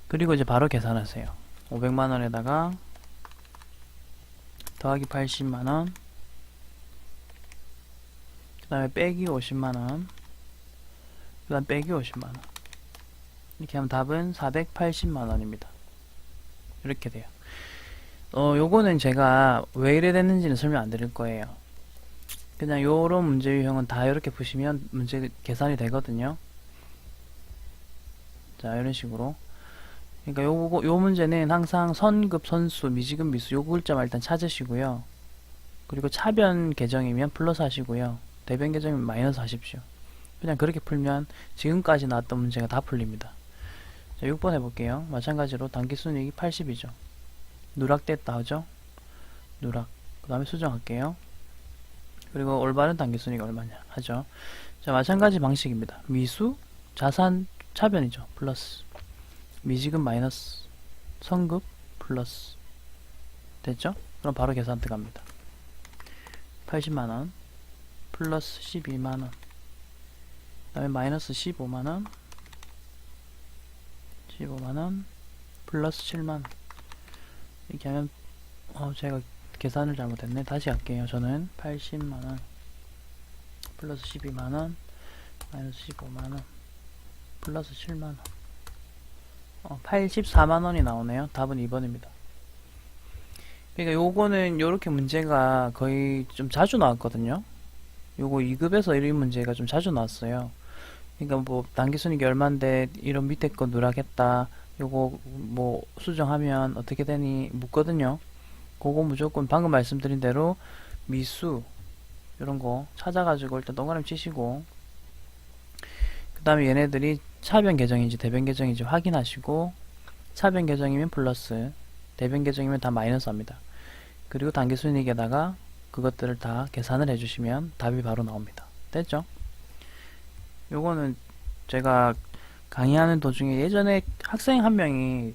그리고 이제 바로 계산하세요. 500만원에다가 더하기 80만원, 그 다음에 빼기 50만원, 그 다음 빼기 50만원. 이렇게 하면 답은 480만원입니다. 이렇게 돼요. 요거는 제가 왜 이래 됐는지는 설명 안 드릴 거예요. 그냥 요런 문제 유형은 다 이렇게 보시면 문제 계산이 되거든요. 자, 이런 식으로. 그러니까 요 문제는 항상 선급, 선수, 미지급, 미수 요 글자만 일단 찾으시고요. 그리고 차변 계정이면 플러스 하시고요. 대변 계정이면 마이너스 하십시오. 그냥 그렇게 풀면 지금까지 나왔던 문제가 다 풀립니다. 자, 6번 해볼게요. 마찬가지로 단기순이익이 80이죠. 누락됐다 하죠. 누락. 그 다음에 수정할게요. 그리고 올바른 단기순이익이 얼마냐 하죠. 자, 마찬가지 방식입니다. 미수, 자산, 차변이죠. 플러스. 미지급 마이너스. 선급 플러스. 됐죠? 그럼 바로 계산 들어갑니다. 80만원 플러스 12만원, 그 다음에 마이너스 15만원, 15만원 플러스 7만원. 이렇게 하면 제가 계산을 잘못했네. 다시 할게요. 저는 80만원 플러스 12만원 마이너스 15만원 플러스 7만원 84만원이 나오네요. 답은 2번입니다. 그러니까 요거는 요렇게 문제가 거의 좀 자주 나왔거든요. 요거 2급에서 이런 문제가 좀 자주 나왔어요. 그러니까 뭐 단기순이익이 얼만데 이런 밑에 거 누락했다, 요거 뭐 수정하면 어떻게 되니 묻거든요. 그거 무조건 방금 말씀드린 대로 미수 이런 거 찾아가지고 일단 동그라미 치시고, 그 다음에 얘네들이 차변 계정인지 대변 계정인지 확인하시고, 차변 계정이면 플러스, 대변 계정이면 다 마이너스 합니다. 그리고 단기순이익에다가 그것들을 다 계산을 해주시면 답이 바로 나옵니다. 됐죠? 요거는 제가 강의하는 도중에 예전에 학생 한 명이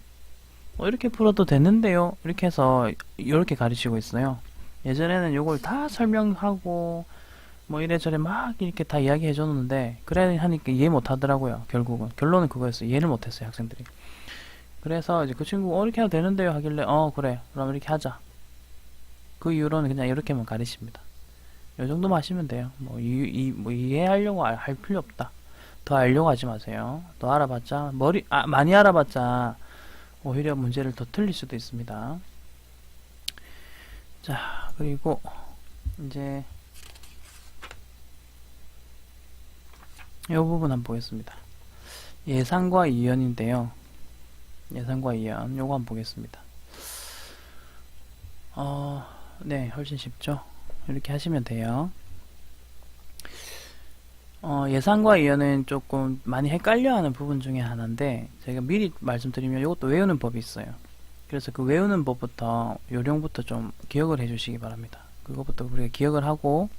이렇게 풀어도 되는데요 이렇게 해서 이렇게 가르치고 있어요. 예전에는 요걸 다 설명하고 뭐 이래저래 막 이렇게 다 이야기해 줬는데, 그래 하니까 이해 못 하더라고요. 결론은 그거였어요. 이해를 못 했어요, 학생들이. 그래서 이제 그 친구가 이렇게 해도 되는데요 하길래 그래 그럼 이렇게 하자. 그 이후로는 그냥 이렇게만 가르칩니다. 요 정도만 하시면 돼요. 뭐 이해하려고 할 필요 없다. 더 알려고 하지 마세요. 더 알아봤자 많이 알아봤자 오히려 문제를 더 틀릴 수도 있습니다. 자, 그리고 이제 이 부분 한번 보겠습니다. 예상과 이연인데요. 예상과 이연 요거 한번 보겠습니다. 네, 훨씬 쉽죠? 이렇게 하시면 돼요. 예상과 이연은 조금 많이 헷갈려하는 부분 중에 하나인데, 제가 미리 말씀드리면 이것도 외우는 법이 있어요. 그래서 그 외우는 법부터 요령부터 좀 기억을 해주시기 바랍니다. 그것부터 우리가 기억을 하고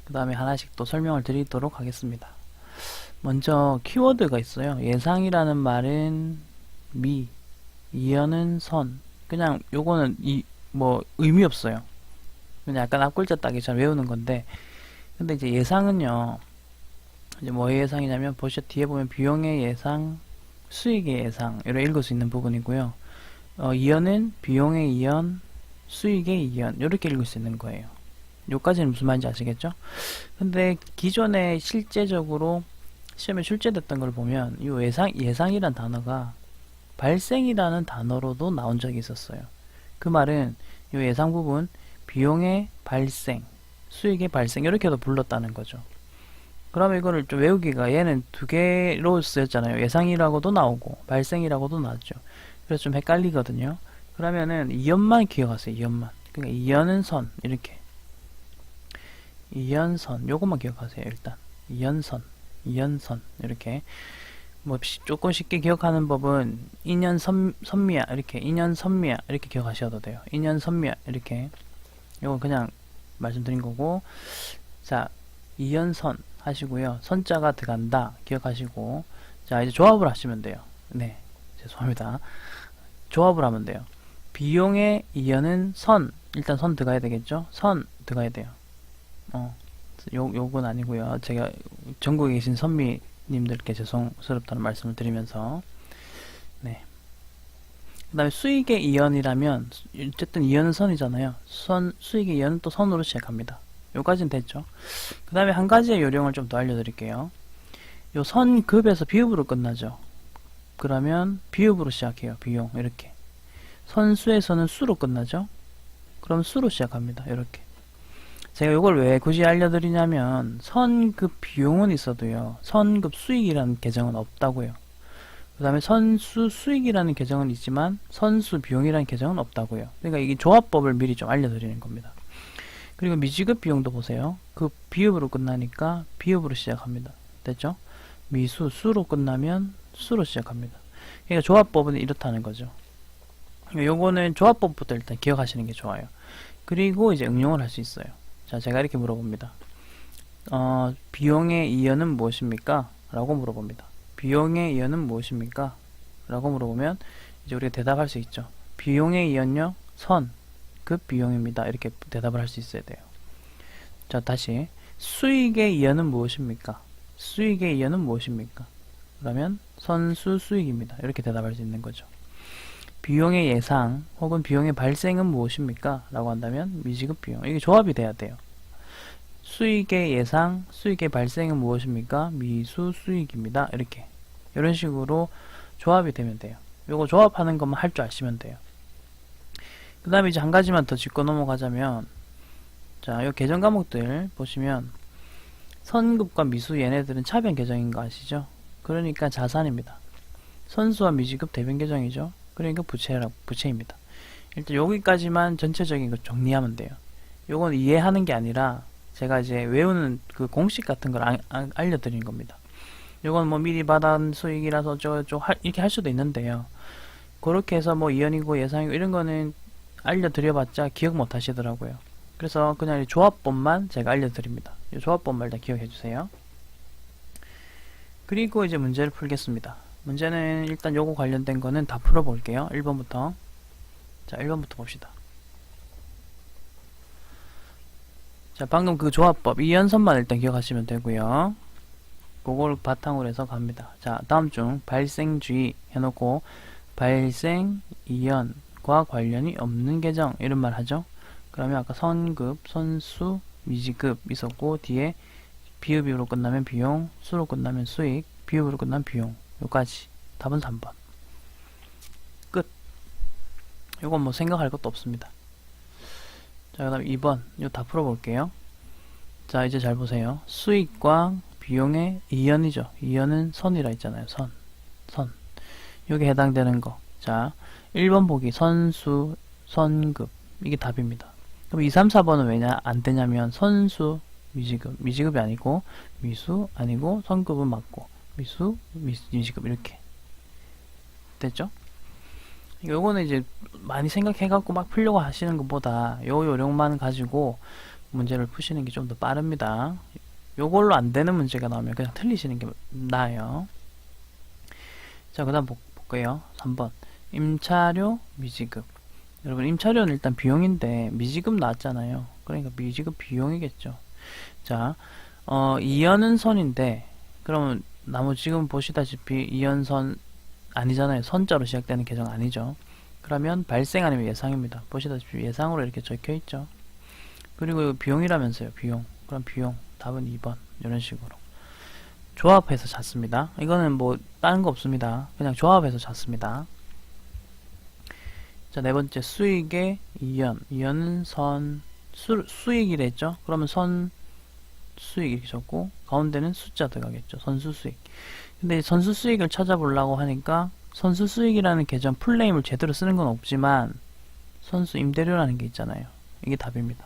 그 다음에 하나씩 또 설명을 드리도록 하겠습니다. 먼저 키워드가 있어요. 예상이라는 말은 미, 이연은 선. 그냥 요거는 뭐 의미 없어요. 그냥 약간 앞글자 따기처럼 외우는 건데, 근데 이제 예상은요, 이제 뭐의 예상이냐면 뒤에 보면 비용의 예상, 수익의 예상 이렇게 읽을 수 있는 부분이고요. 이연은 비용의 이연, 수익의 이연 이렇게 읽을 수 있는 거예요. 요까지는 무슨 말인지 아시겠죠? 근데 기존에 실제적으로 시험에 출제됐던 걸 보면 이 예상이란 단어가 발생이라는 단어로도 나온 적이 있었어요. 그 말은 이 예상 부분 비용의 발생, 수익의 발생 이렇게도 불렀다는 거죠. 그러면 이거를 좀 외우기가, 얘는 두 개로 쓰였잖아요. 예상이라고도 나오고 발생이라고도 나왔죠. 그래서 좀 헷갈리거든요. 그러면은 이연만 기억하세요. 이연만. 그러니까 이연은 선 이렇게, 이연선 요것만 기억하세요. 일단 이연선, 이연선 이렇게. 뭐 조금 쉽게 기억하는 법은 인연선미야 이렇게, 인연선미야 이렇게 기억하셔도 돼요. 인연선미야 이렇게. 요건 그냥 말씀드린 거고. 자, 이연선 하시고요. 선자가 들어간다 기억하시고, 자 이제 조합을 하시면 돼요. 네, 죄송합니다. 조합을 하면 돼요. 비용의 이연은 선, 일단 선 들어가야 되겠죠. 선 들어가야 돼요. 요건 아니고요. 제가 전국에 계신 선미님들께 죄송스럽다는 말씀을 드리면서, 네. 그 다음에 수익의 이연이라면 어쨌든 이연은 선이잖아요. 수익의 이연은 또 선으로 시작합니다. 요까지는 됐죠. 그 다음에 한 가지의 요령을 좀 더 알려드릴게요. 요 선급에서 비읍으로 끝나죠. 그러면 비읍으로 시작해요. 비용 이렇게. 선수에서는 수로 끝나죠. 그럼 수로 시작합니다. 이렇게. 제가 이걸 왜 굳이 알려드리냐면 선급 비용은 있어도요. 선급 수익이라는 계정은 없다고요. 그 다음에 선수 수익이라는 계정은 있지만 선수 비용이라는 계정은 없다고요. 그러니까 이게 조합법을 미리 좀 알려드리는 겁니다. 그리고 미지급 비용도 보세요. 그 비읍으로 끝나니까 비읍으로 시작합니다. 됐죠? 미수 수로 끝나면 수로 시작합니다. 그러니까 조합법은 이렇다는 거죠. 요거는 조합법부터 일단 기억하시는 게 좋아요. 그리고 이제 응용을 할 수 있어요. 자, 제가 이렇게 물어봅니다. 비용의 이연은 무엇입니까? 라고 물어봅니다. 비용의 이연은 무엇입니까? 라고 물어보면 이제 우리가 대답할 수 있죠. 비용의 이연요? 선, 급 비용입니다. 이렇게 대답을 할 수 있어야 돼요. 자, 다시 수익의 이연은 무엇입니까? 수익의 이연은 무엇입니까? 그러면 선수 수익입니다. 이렇게 대답할 수 있는 거죠. 비용의 예상 혹은 비용의 발생은 무엇입니까? 라고 한다면 미지급 비용. 이게 조합이 돼야 돼요. 수익의 예상, 수익의 발생은 무엇입니까? 미수 수익입니다. 이렇게. 이런 식으로 조합이 되면 돼요. 요거 조합하는 것만 할 줄 아시면 돼요. 그 다음에 이제 한 가지만 더 짚고 넘어가자면, 자, 요 계정 과목들 보시면, 선급과 미수 얘네들은 차변 계정인 거 아시죠? 그러니까 자산입니다. 선수와 미지급 대변 계정이죠? 그러니까 부채입니다. 일단 여기까지만 전체적인 거 정리하면 돼요. 요건 이해하는 게 아니라 제가 이제 외우는 그 공식 같은 걸 알려드리는 겁니다. 요건 뭐 미리 받은 수익이라서 이렇게 할 수도 있는데요. 그렇게 해서 뭐 이연이고 예상이고 이런 거는 알려드려봤자 기억 못 하시더라고요. 그래서 그냥 이 조합법만 제가 알려드립니다. 이 조합법만 일단 기억해 주세요. 그리고 이제 문제를 풀겠습니다. 문제는 일단 요거 관련된 거는 다 풀어볼게요. 1번부터. 자, 1번부터 봅시다. 자, 방금 그 조합법, 이연선만 일단 기억하시면 되고요. 그걸 바탕으로 해서 갑니다. 자, 다음 중 발생주의 해놓고 발생 이연과 관련이 없는 계정 이런 말 하죠. 그러면 아까 선급, 선수, 미지급 있었고 뒤에 비읍으로 끝나면 비용, 수로 끝나면 수익, 비읍으로 끝나면 비용. 요까지. 답은 3번. 끝. 요건 뭐 생각할 것도 없습니다. 자, 그 다음 2번. 요 다 풀어볼게요. 자, 이제 잘 보세요. 수익과 비용의 이연이죠. 이연은 선이라 했잖아요. 선. 요게 해당되는 거. 자, 1번 보기 선수, 선급. 이게 답입니다. 그럼 2, 3, 4번은 왜냐? 안 되냐면 선수, 미지급이 아니고 미수 아니고 선급은 맞고 미수, 미지급 이렇게 됐죠? 요거는 이제 많이 생각해갖고 막 풀려고 하시는 것보다 요 요령만 가지고 문제를 푸시는 게 좀 더 빠릅니다. 요걸로 안 되는 문제가 나오면 그냥 틀리시는 게 나아요. 자, 그 다음 볼게요. 3번. 임차료, 미지급. 여러분, 임차료는 일단 비용인데 미지급 나왔잖아요. 그러니까 미지급 비용이겠죠. 자, 이연은 선인데, 그러면 나머지 지금 보시다시피 이연선 아니잖아요. 선자로 시작되는 계정 아니죠. 그러면 발생 아니면 예상입니다. 보시다시피 예상으로 이렇게 적혀 있죠. 그리고 비용이라면서요. 비용. 그럼 비용. 답은 2번. 이런 식으로. 조합해서 찾습니다. 이거는 뭐 다른 거 없습니다. 그냥 조합해서 찾습니다. 자, 네 번째 수익의 이연. 이연은 선 수익이라 했죠. 그러면 선 수익 이렇게 적고 가운데는 숫자 들어가겠죠. 선수 수익. 근데 선수 수익을 찾아보려고 하니까 선수 수익이라는 계정 풀네임을 제대로 쓰는 건 없지만 선수 임대료라는 게 있잖아요. 이게 답입니다.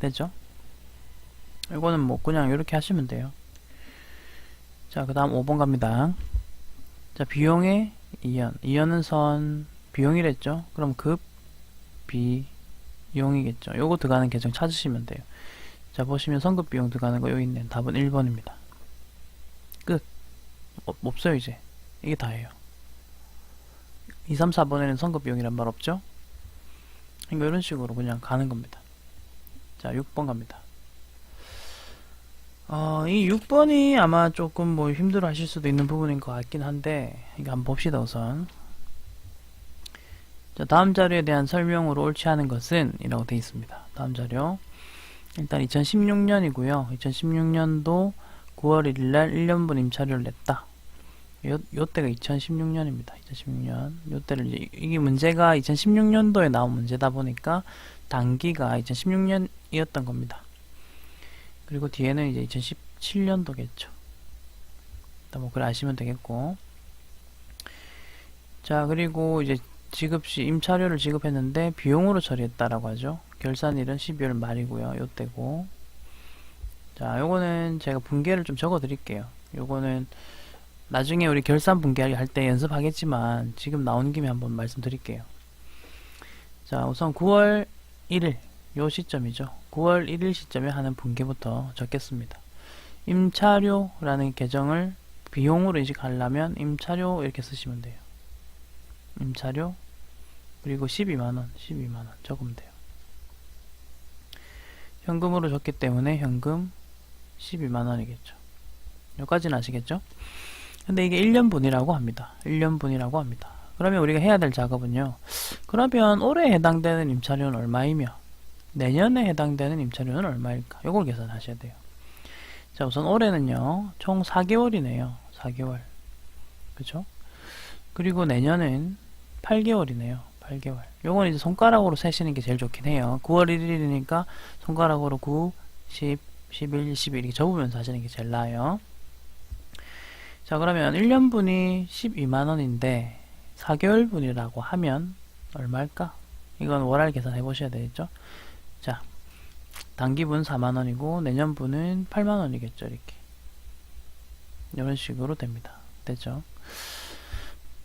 됐죠? 이거는 뭐 그냥 이렇게 하시면 돼요. 자, 그 다음 5번 갑니다. 자, 비용의 이연. 이연은 선 비용이랬죠? 그럼 급 비용이겠죠. 요거 들어가는 계정 찾으시면 돼요. 자, 보시면 선급 비용 들어가는 거 여기 있네. 답은 1번입니다. 끝. 없어요, 이제. 이게 다예요. 2, 3, 4번에는 선급 비용이란 말 없죠? 그러니까 이런 식으로 그냥 가는 겁니다. 자, 6번 갑니다. 이 6번이 아마 조금 뭐 힘들어 하실 수도 있는 부분인 것 같긴 한데, 이거 한번 봅시다, 우선. 자, 다음 자료에 대한 설명으로 옳지 않은 것은 이라고 되어 있습니다. 다음 자료. 일단 2016년이고요. 2016년도 9월 1일날 1년분 임차료를 냈다. 요 때가 2016년입니다. 2016년. 요 때를 이게 문제가 2016년도에 나온 문제다 보니까 단기가 2016년이었던 겁니다. 그리고 뒤에는 이제 2017년도겠죠. 뭐 그래 아시면 되겠고. 자, 그리고 이제 지급시 임차료를 지급했는데 비용으로 처리했다라고 하죠. 결산일은 12월 말이고요. 요 때고. 자, 요거는 제가 분계를 좀 적어 드릴게요. 요거는 나중에 우리 결산 분계할 때 연습하겠지만 지금 나온 김에 한번 말씀드릴게요. 자, 우선 9월 1일 요 시점이죠. 9월 1일 시점에 하는 분계부터 적겠습니다. 임차료라는 계정을 비용으로 인식하려면 임차료 이렇게 쓰시면 돼요. 임차료 그리고 12만원 적으면 돼요. 현금으로 줬기 때문에 현금 12만원이겠죠. 여기까지는 아시겠죠? 근데 이게 1년분이라고 합니다. 1년분이라고 합니다. 그러면 우리가 해야 될 작업은요. 그러면 올해에 해당되는 임차료는 얼마이며 내년에 해당되는 임차료는 얼마일까? 요걸 계산하셔야 돼요. 자, 우선 올해는요. 총 4개월이네요. 4개월. 그쵸? 그리고 내년은 8개월이네요. 8개월. 요건 이제 손가락으로 세시는 게 제일 좋긴 해요. 9월 1일이니까 손가락으로 9, 10, 11, 12 이렇게 접으면서 하시는 게 제일 나아요. 자, 그러면 1년분이 12만원인데 4개월분이라고 하면 얼마일까? 이건 월할 계산해 보셔야 되겠죠? 자, 단기분 4만원이고 내년분은 8만원이겠죠. 이렇게 이런 식으로 됩니다. 됐죠?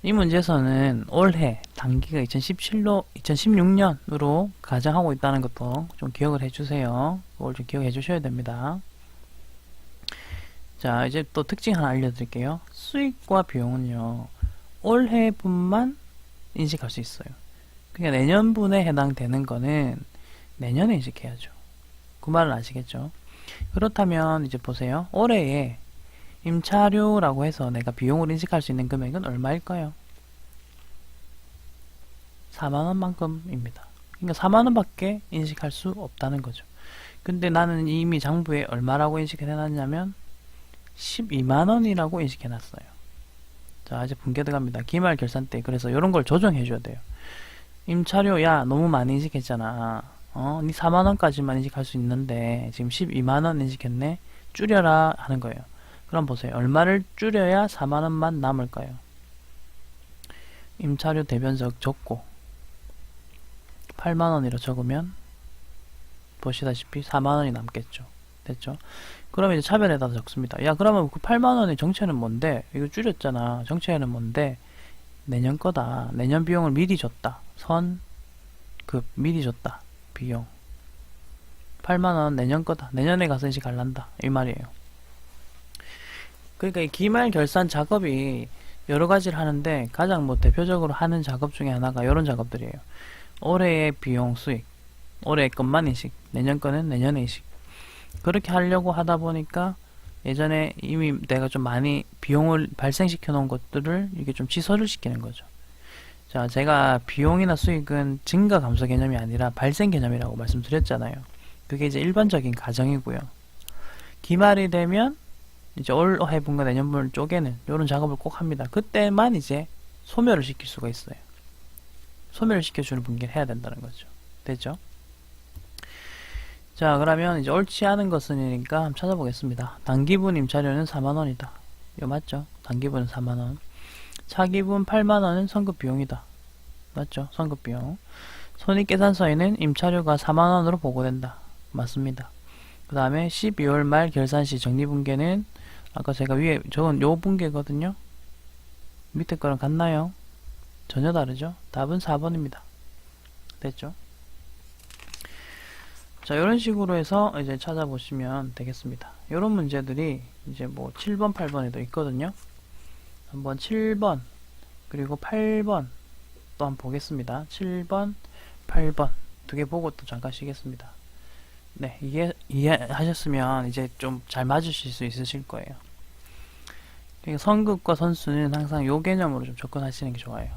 이 문제에서는 올해 단기가 2016년으로 가정하고 있다는 것도 좀 기억을 해주세요. 그걸 좀 기억해 주셔야 됩니다. 자, 이제 또 특징 하나 알려드릴게요. 수익과 비용은요, 올해분만 인식할 수 있어요. 그러니까 내년분에 해당되는 거는 내년에 인식해야죠. 그 말은 아시겠죠? 그렇다면 이제 보세요. 올해에 임차료라고 해서 내가 비용을 인식할 수 있는 금액은 얼마일까요? 4만원만큼입니다. 그러니까 4만원밖에 인식할 수 없다는 거죠. 근데 나는 이미 장부에 얼마라고 인식해놨냐면 12만원이라고 인식해놨어요. 자, 이제 분계 들어갑니다. 기말 결산 때 그래서 이런 걸 조정해줘야 돼요. 임차료 야 너무 많이 인식했잖아. 니 4만원까지만 인식할 수 있는데 지금 12만원 인식했네. 줄여라 하는 거예요. 그럼 보세요. 얼마를 줄여야 4만원만 남을까요? 임차료 대변석 적고 8만원으로 적으면 보시다시피 4만원이 남겠죠. 됐죠? 그러면 이제 차별에다 적습니다. 야, 그러면 그 8만원의 정체는 뭔데? 이거 줄였잖아. 정체는 뭔데? 내년 거다. 내년 비용을 미리 줬다. 미리 줬다. 비용. 8만원 내년 거다. 내년에 가서 인식할란다. 이 말이에요. 그러니까 이 기말 결산 작업이 여러 가지를 하는데 가장 뭐 대표적으로 하는 작업 중에 하나가 이런 작업들이에요. 올해의 비용 수익. 올해 것만 인식. 내년 거는 내년에 인식. 그렇게 하려고 하다 보니까 예전에 이미 내가 좀 많이 비용을 발생시켜 놓은 것들을 이게 좀 취소를 시키는 거죠. 자, 제가 비용이나 수익은 증가 감소 개념이 아니라 발생 개념이라고 말씀드렸잖아요. 그게 이제 일반적인 가정이고요. 기말이 되면 이제 올해분과 내년분을 쪼개는 이런 작업을 꼭 합니다. 그때만 이제 소멸을 시킬 수가 있어요. 소멸을 시켜주는 분기를 해야 된다는 거죠. 됐죠? 자, 그러면 이제 옳지 않은 것은이니까 한번 찾아보겠습니다. 단기분 임차료는 4만원이다. 이거 맞죠? 단기분은 4만원. 차기분 8만원은 선급비용이다. 맞죠? 선급비용. 손익계산서에는 임차료가 4만원으로 보고된다. 맞습니다. 그 다음에 12월 말 결산시 정리분계는 아까 제가 위에 적은 요 분계거든요. 밑에 거랑 같나요? 전혀 다르죠? 답은 4번입니다. 됐죠? 자, 이런 식으로 해서 이제 찾아보시면 되겠습니다. 이런 문제들이 이제 뭐 7번, 8번에도 있거든요. 한번 7번, 그리고 8번 또 한번 보겠습니다. 7번, 8번 두 개 보고 또 잠깐 쉬겠습니다. 네, 이해하셨으면 이제 좀 잘 맞으실 수 있으실 거예요. 그러니까 선급과 선수는 항상 요 개념으로 좀 접근하시는 게 좋아요.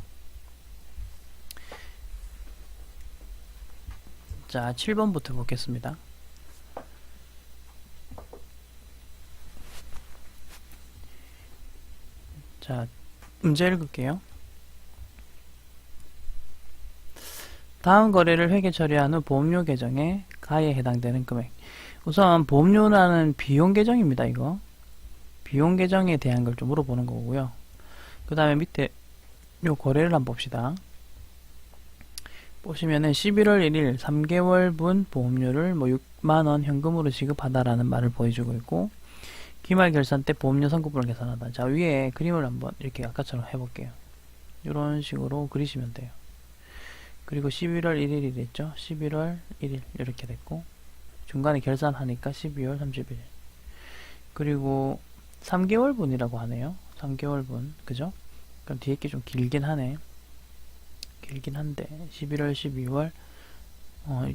자, 7번부터 보겠습니다. 자, 문제 읽을게요. 다음 거래를 회계 처리한 후 보험료 계정에 가에 해당되는 금액. 우선 보험료라는 비용 계정입니다. 이거 비용 계정에 대한 걸 좀 물어보는 거고요. 그 다음에 밑에 요 거래를 한번 봅시다. 보시면은 11월 1일 3개월분 보험료를 뭐 6만원 현금으로 지급하다라는 말을 보여주고 있고, 기말 결산 때 보험료 선급분을 계산하다. 자, 위에 그림을 한번 이렇게 아까처럼 해볼게요. 이런 식으로 그리시면 돼요. 그리고 11월 1일이 됐죠. 11월 1일 이렇게 됐고, 중간에 결산하니까 12월 31일. 그리고 3개월분이라고 하네요. 3개월분, 그죠? 그럼 뒤에 게 좀 길긴 하네. 길긴 한데 11월 12월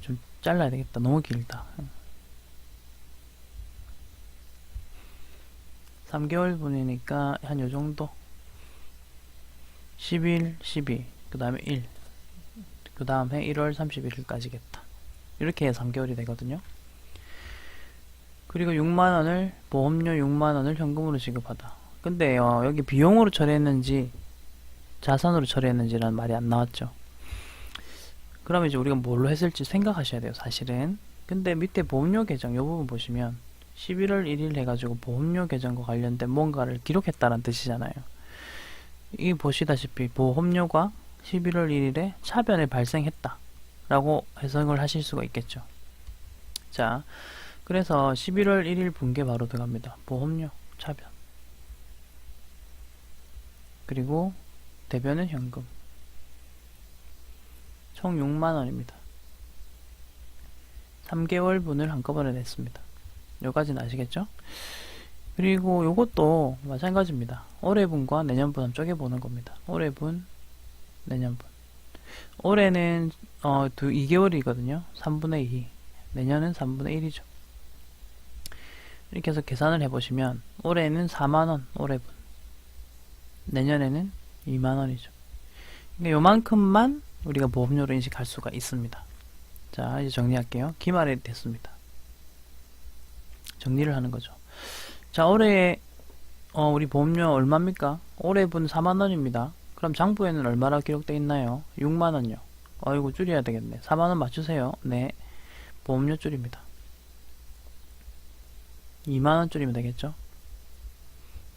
좀 잘라야 되겠다. 너무 길다. 3개월 분이니까 한 요정도 11, 12, 그 다음에 1, 그 다음에 1월 31일까지겠다. 이렇게 해서 3개월이 되거든요. 그리고 6만원을 보험료 6만원을 현금으로 지급하다. 근데요, 여기 비용으로 처리했는지 자산으로 처리했는지라는 말이 안 나왔죠. 그러면 이제 우리가 뭘로 했을지 생각하셔야 돼요, 사실은. 근데 밑에 보험료 계정 요 부분 보시면 11월 1일 해가지고 보험료 계정과 관련된 뭔가를 기록했다는 뜻이잖아요. 이 보시다시피 보험료가 11월 1일에 차변이 발생했다 라고 해석을 하실 수가 있겠죠. 자, 그래서 11월 1일 분계 바로 들어갑니다. 보험료 차변, 그리고 대변은 현금, 총 6만원입니다. 3개월 분을 한꺼번에 냈습니다. 여기까지는 아시겠죠? 그리고 요것도 마찬가지입니다. 올해분과 내년분 한번 쪼개보는 겁니다. 올해분, 내년분. 올해는 2개월이거든요. 3분의 2. 내년은 3분의 1이죠. 이렇게 해서 계산을 해보시면 올해는 4만원 올해분, 내년에는 2만원이죠. 그러니까 요만큼만 우리가 보험료로 인식할 수가 있습니다. 자, 이제 정리할게요. 기말이 됐습니다. 정리를 하는 거죠. 자, 올해 우리 보험료 얼마입니까? 올해분 4만원입니다. 그럼 장부에는 얼마나 기록되어 있나요? 6만원요. 이거 줄여야 되겠네. 4만원 맞추세요. 네. 보험료 줄입니다. 2만원 줄이면 되겠죠?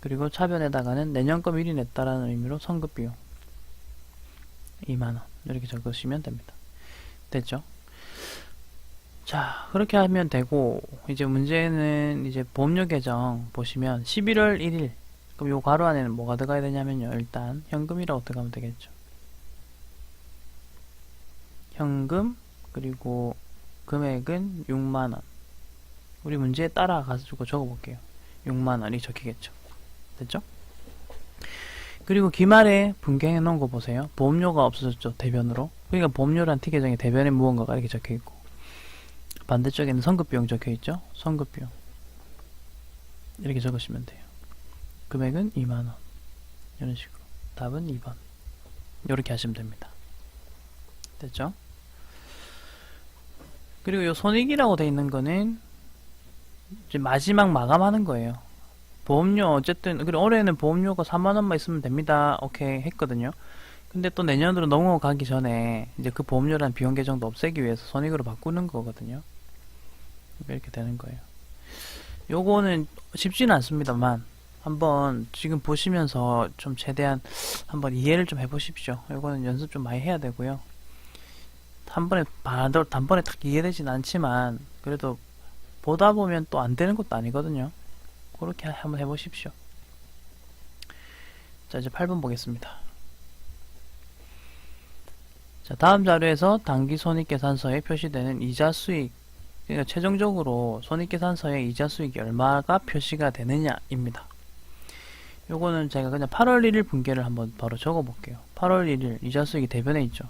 그리고 차변에다가는 내년 거 미리 냈다라는 의미로 선급비용 2만원 이렇게 적으시면 됩니다. 됐죠? 자, 그렇게 하면 되고, 이제 문제는 이제 보험료 계정 보시면 11월 1일, 그럼 요 괄호 안에는 뭐가 들어가야 되냐면요, 일단 현금이라고 들어가면 되겠죠. 현금, 그리고 금액은 6만원. 우리 문제에 따라 가지고 적어볼게요. 6만원이 적히겠죠. 됐죠? 그리고 기말에 분개해 놓은 거 보세요. 보험료가 없어졌죠, 대변으로. 그러니까 보험료란 T 계정에 대변에 무언가가 이렇게 적혀있고, 반대쪽에는 선급비용 적혀있죠. 선급비용 이렇게 적으시면 돼요. 금액은 2만원 이런 식으로. 답은 2번 이렇게 하시면 됩니다. 됐죠? 그리고 이 손익이라고 돼 있는 거는 이제 마지막 마감하는 거예요. 보험료 어쨌든, 그리고 올해는 보험료가 4만원만 있으면 됩니다. 오케이 했거든요. 근데 또 내년으로 넘어가기 전에 이제 그 보험료란 비용 계정도 없애기 위해서 손익으로 바꾸는 거거든요. 이렇게 되는 거예요. 요거는 쉽지는 않습니다만 한번 지금 보시면서 좀 최대한 한번 이해를 좀 해보십시오. 요거는 연습 좀 많이 해야 되고요. 단번에 딱 이해되진 않지만 그래도 보다 보면 또 안 되는 것도 아니거든요. 그렇게 한번 해보십시오. 자, 이제 8번 보겠습니다. 자, 다음 자료에서 당기손익계산서에 표시되는 이자 수익, 그러니까 최종적으로 손익계산서에 이자 수익이 얼마가 표시가 되느냐입니다. 요거는 제가 그냥 8월 1일 분계를 한번 바로 적어 볼게요. 8월 1일 이자 수익이 대변에 있죠.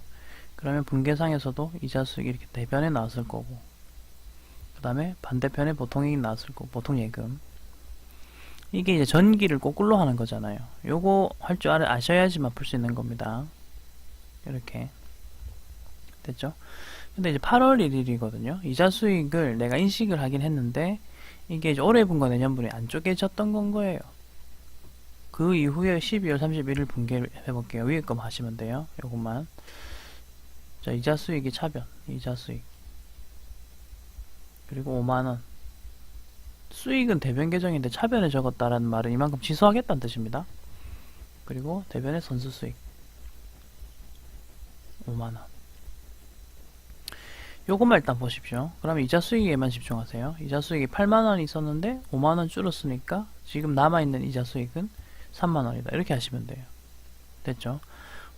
그러면 분계상에서도 이자 수익이 이렇게 대변에 나왔을 거고, 그 다음에 반대편에 보통이익이 나왔을 거고, 보통예금. 이게 이제 전기를 거꾸로 하는 거잖아요. 요거 할 줄 아셔야지만 풀 수 있는 겁니다. 이렇게 됐죠? 근데 이제 8월 1일이거든요. 이자 수익을 내가 인식을 하긴 했는데 이게 이제 올해분과 내년분이 안 쪼개졌던 건 거예요. 그 이후에 12월 31일 분개를 해볼게요. 위에 거 하시면 돼요. 요것만. 자, 이자 수익이 차변. 이자 수익. 그리고 5만원. 수익은 대변 계정인데 차변에 적었다라는 말은 이만큼 취소하겠다는 뜻입니다. 그리고 대변의 선수 수익. 5만원. 요것만 일단 보십시오. 그러면 이자 수익에만 집중하세요. 이자 수익이 8만원이 있었는데 5만원 줄었으니까 지금 남아있는 이자 수익은 3만원이다. 이렇게 하시면 돼요. 됐죠?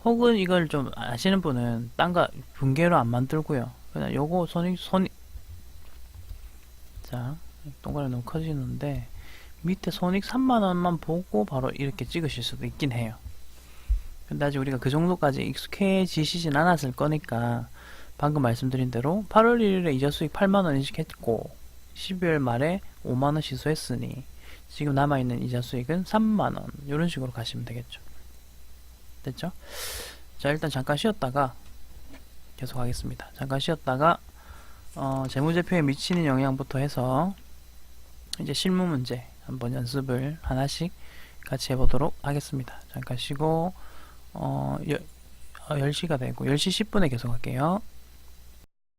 혹은 이걸 좀 아시는 분은 딴 거 분개로 안 만들고요. 그냥 요거 자, 동그라미 너무 커지는데 밑에 손익 3만원만 보고 바로 이렇게 찍으실 수도 있긴 해요. 근데 아직 우리가 그 정도까지 익숙해지시진 않았을 거니까 방금 말씀드린 대로 8월 1일에 이자 수익 8만원 인식했고 12월 말에 5만원 시소했으니 지금 남아있는 이자 수익은 3만원 이런 식으로 가시면 되겠죠. 됐죠? 자, 일단 잠깐 쉬었다가 계속 하겠습니다. 잠깐 쉬었다가 재무제표에 미치는 영향부터 해서 이제 실무 문제 한번 연습을 하나씩 같이 해보도록 하겠습니다. 잠깐 쉬고 10시가 되고 10시 10분에 계속 할게요.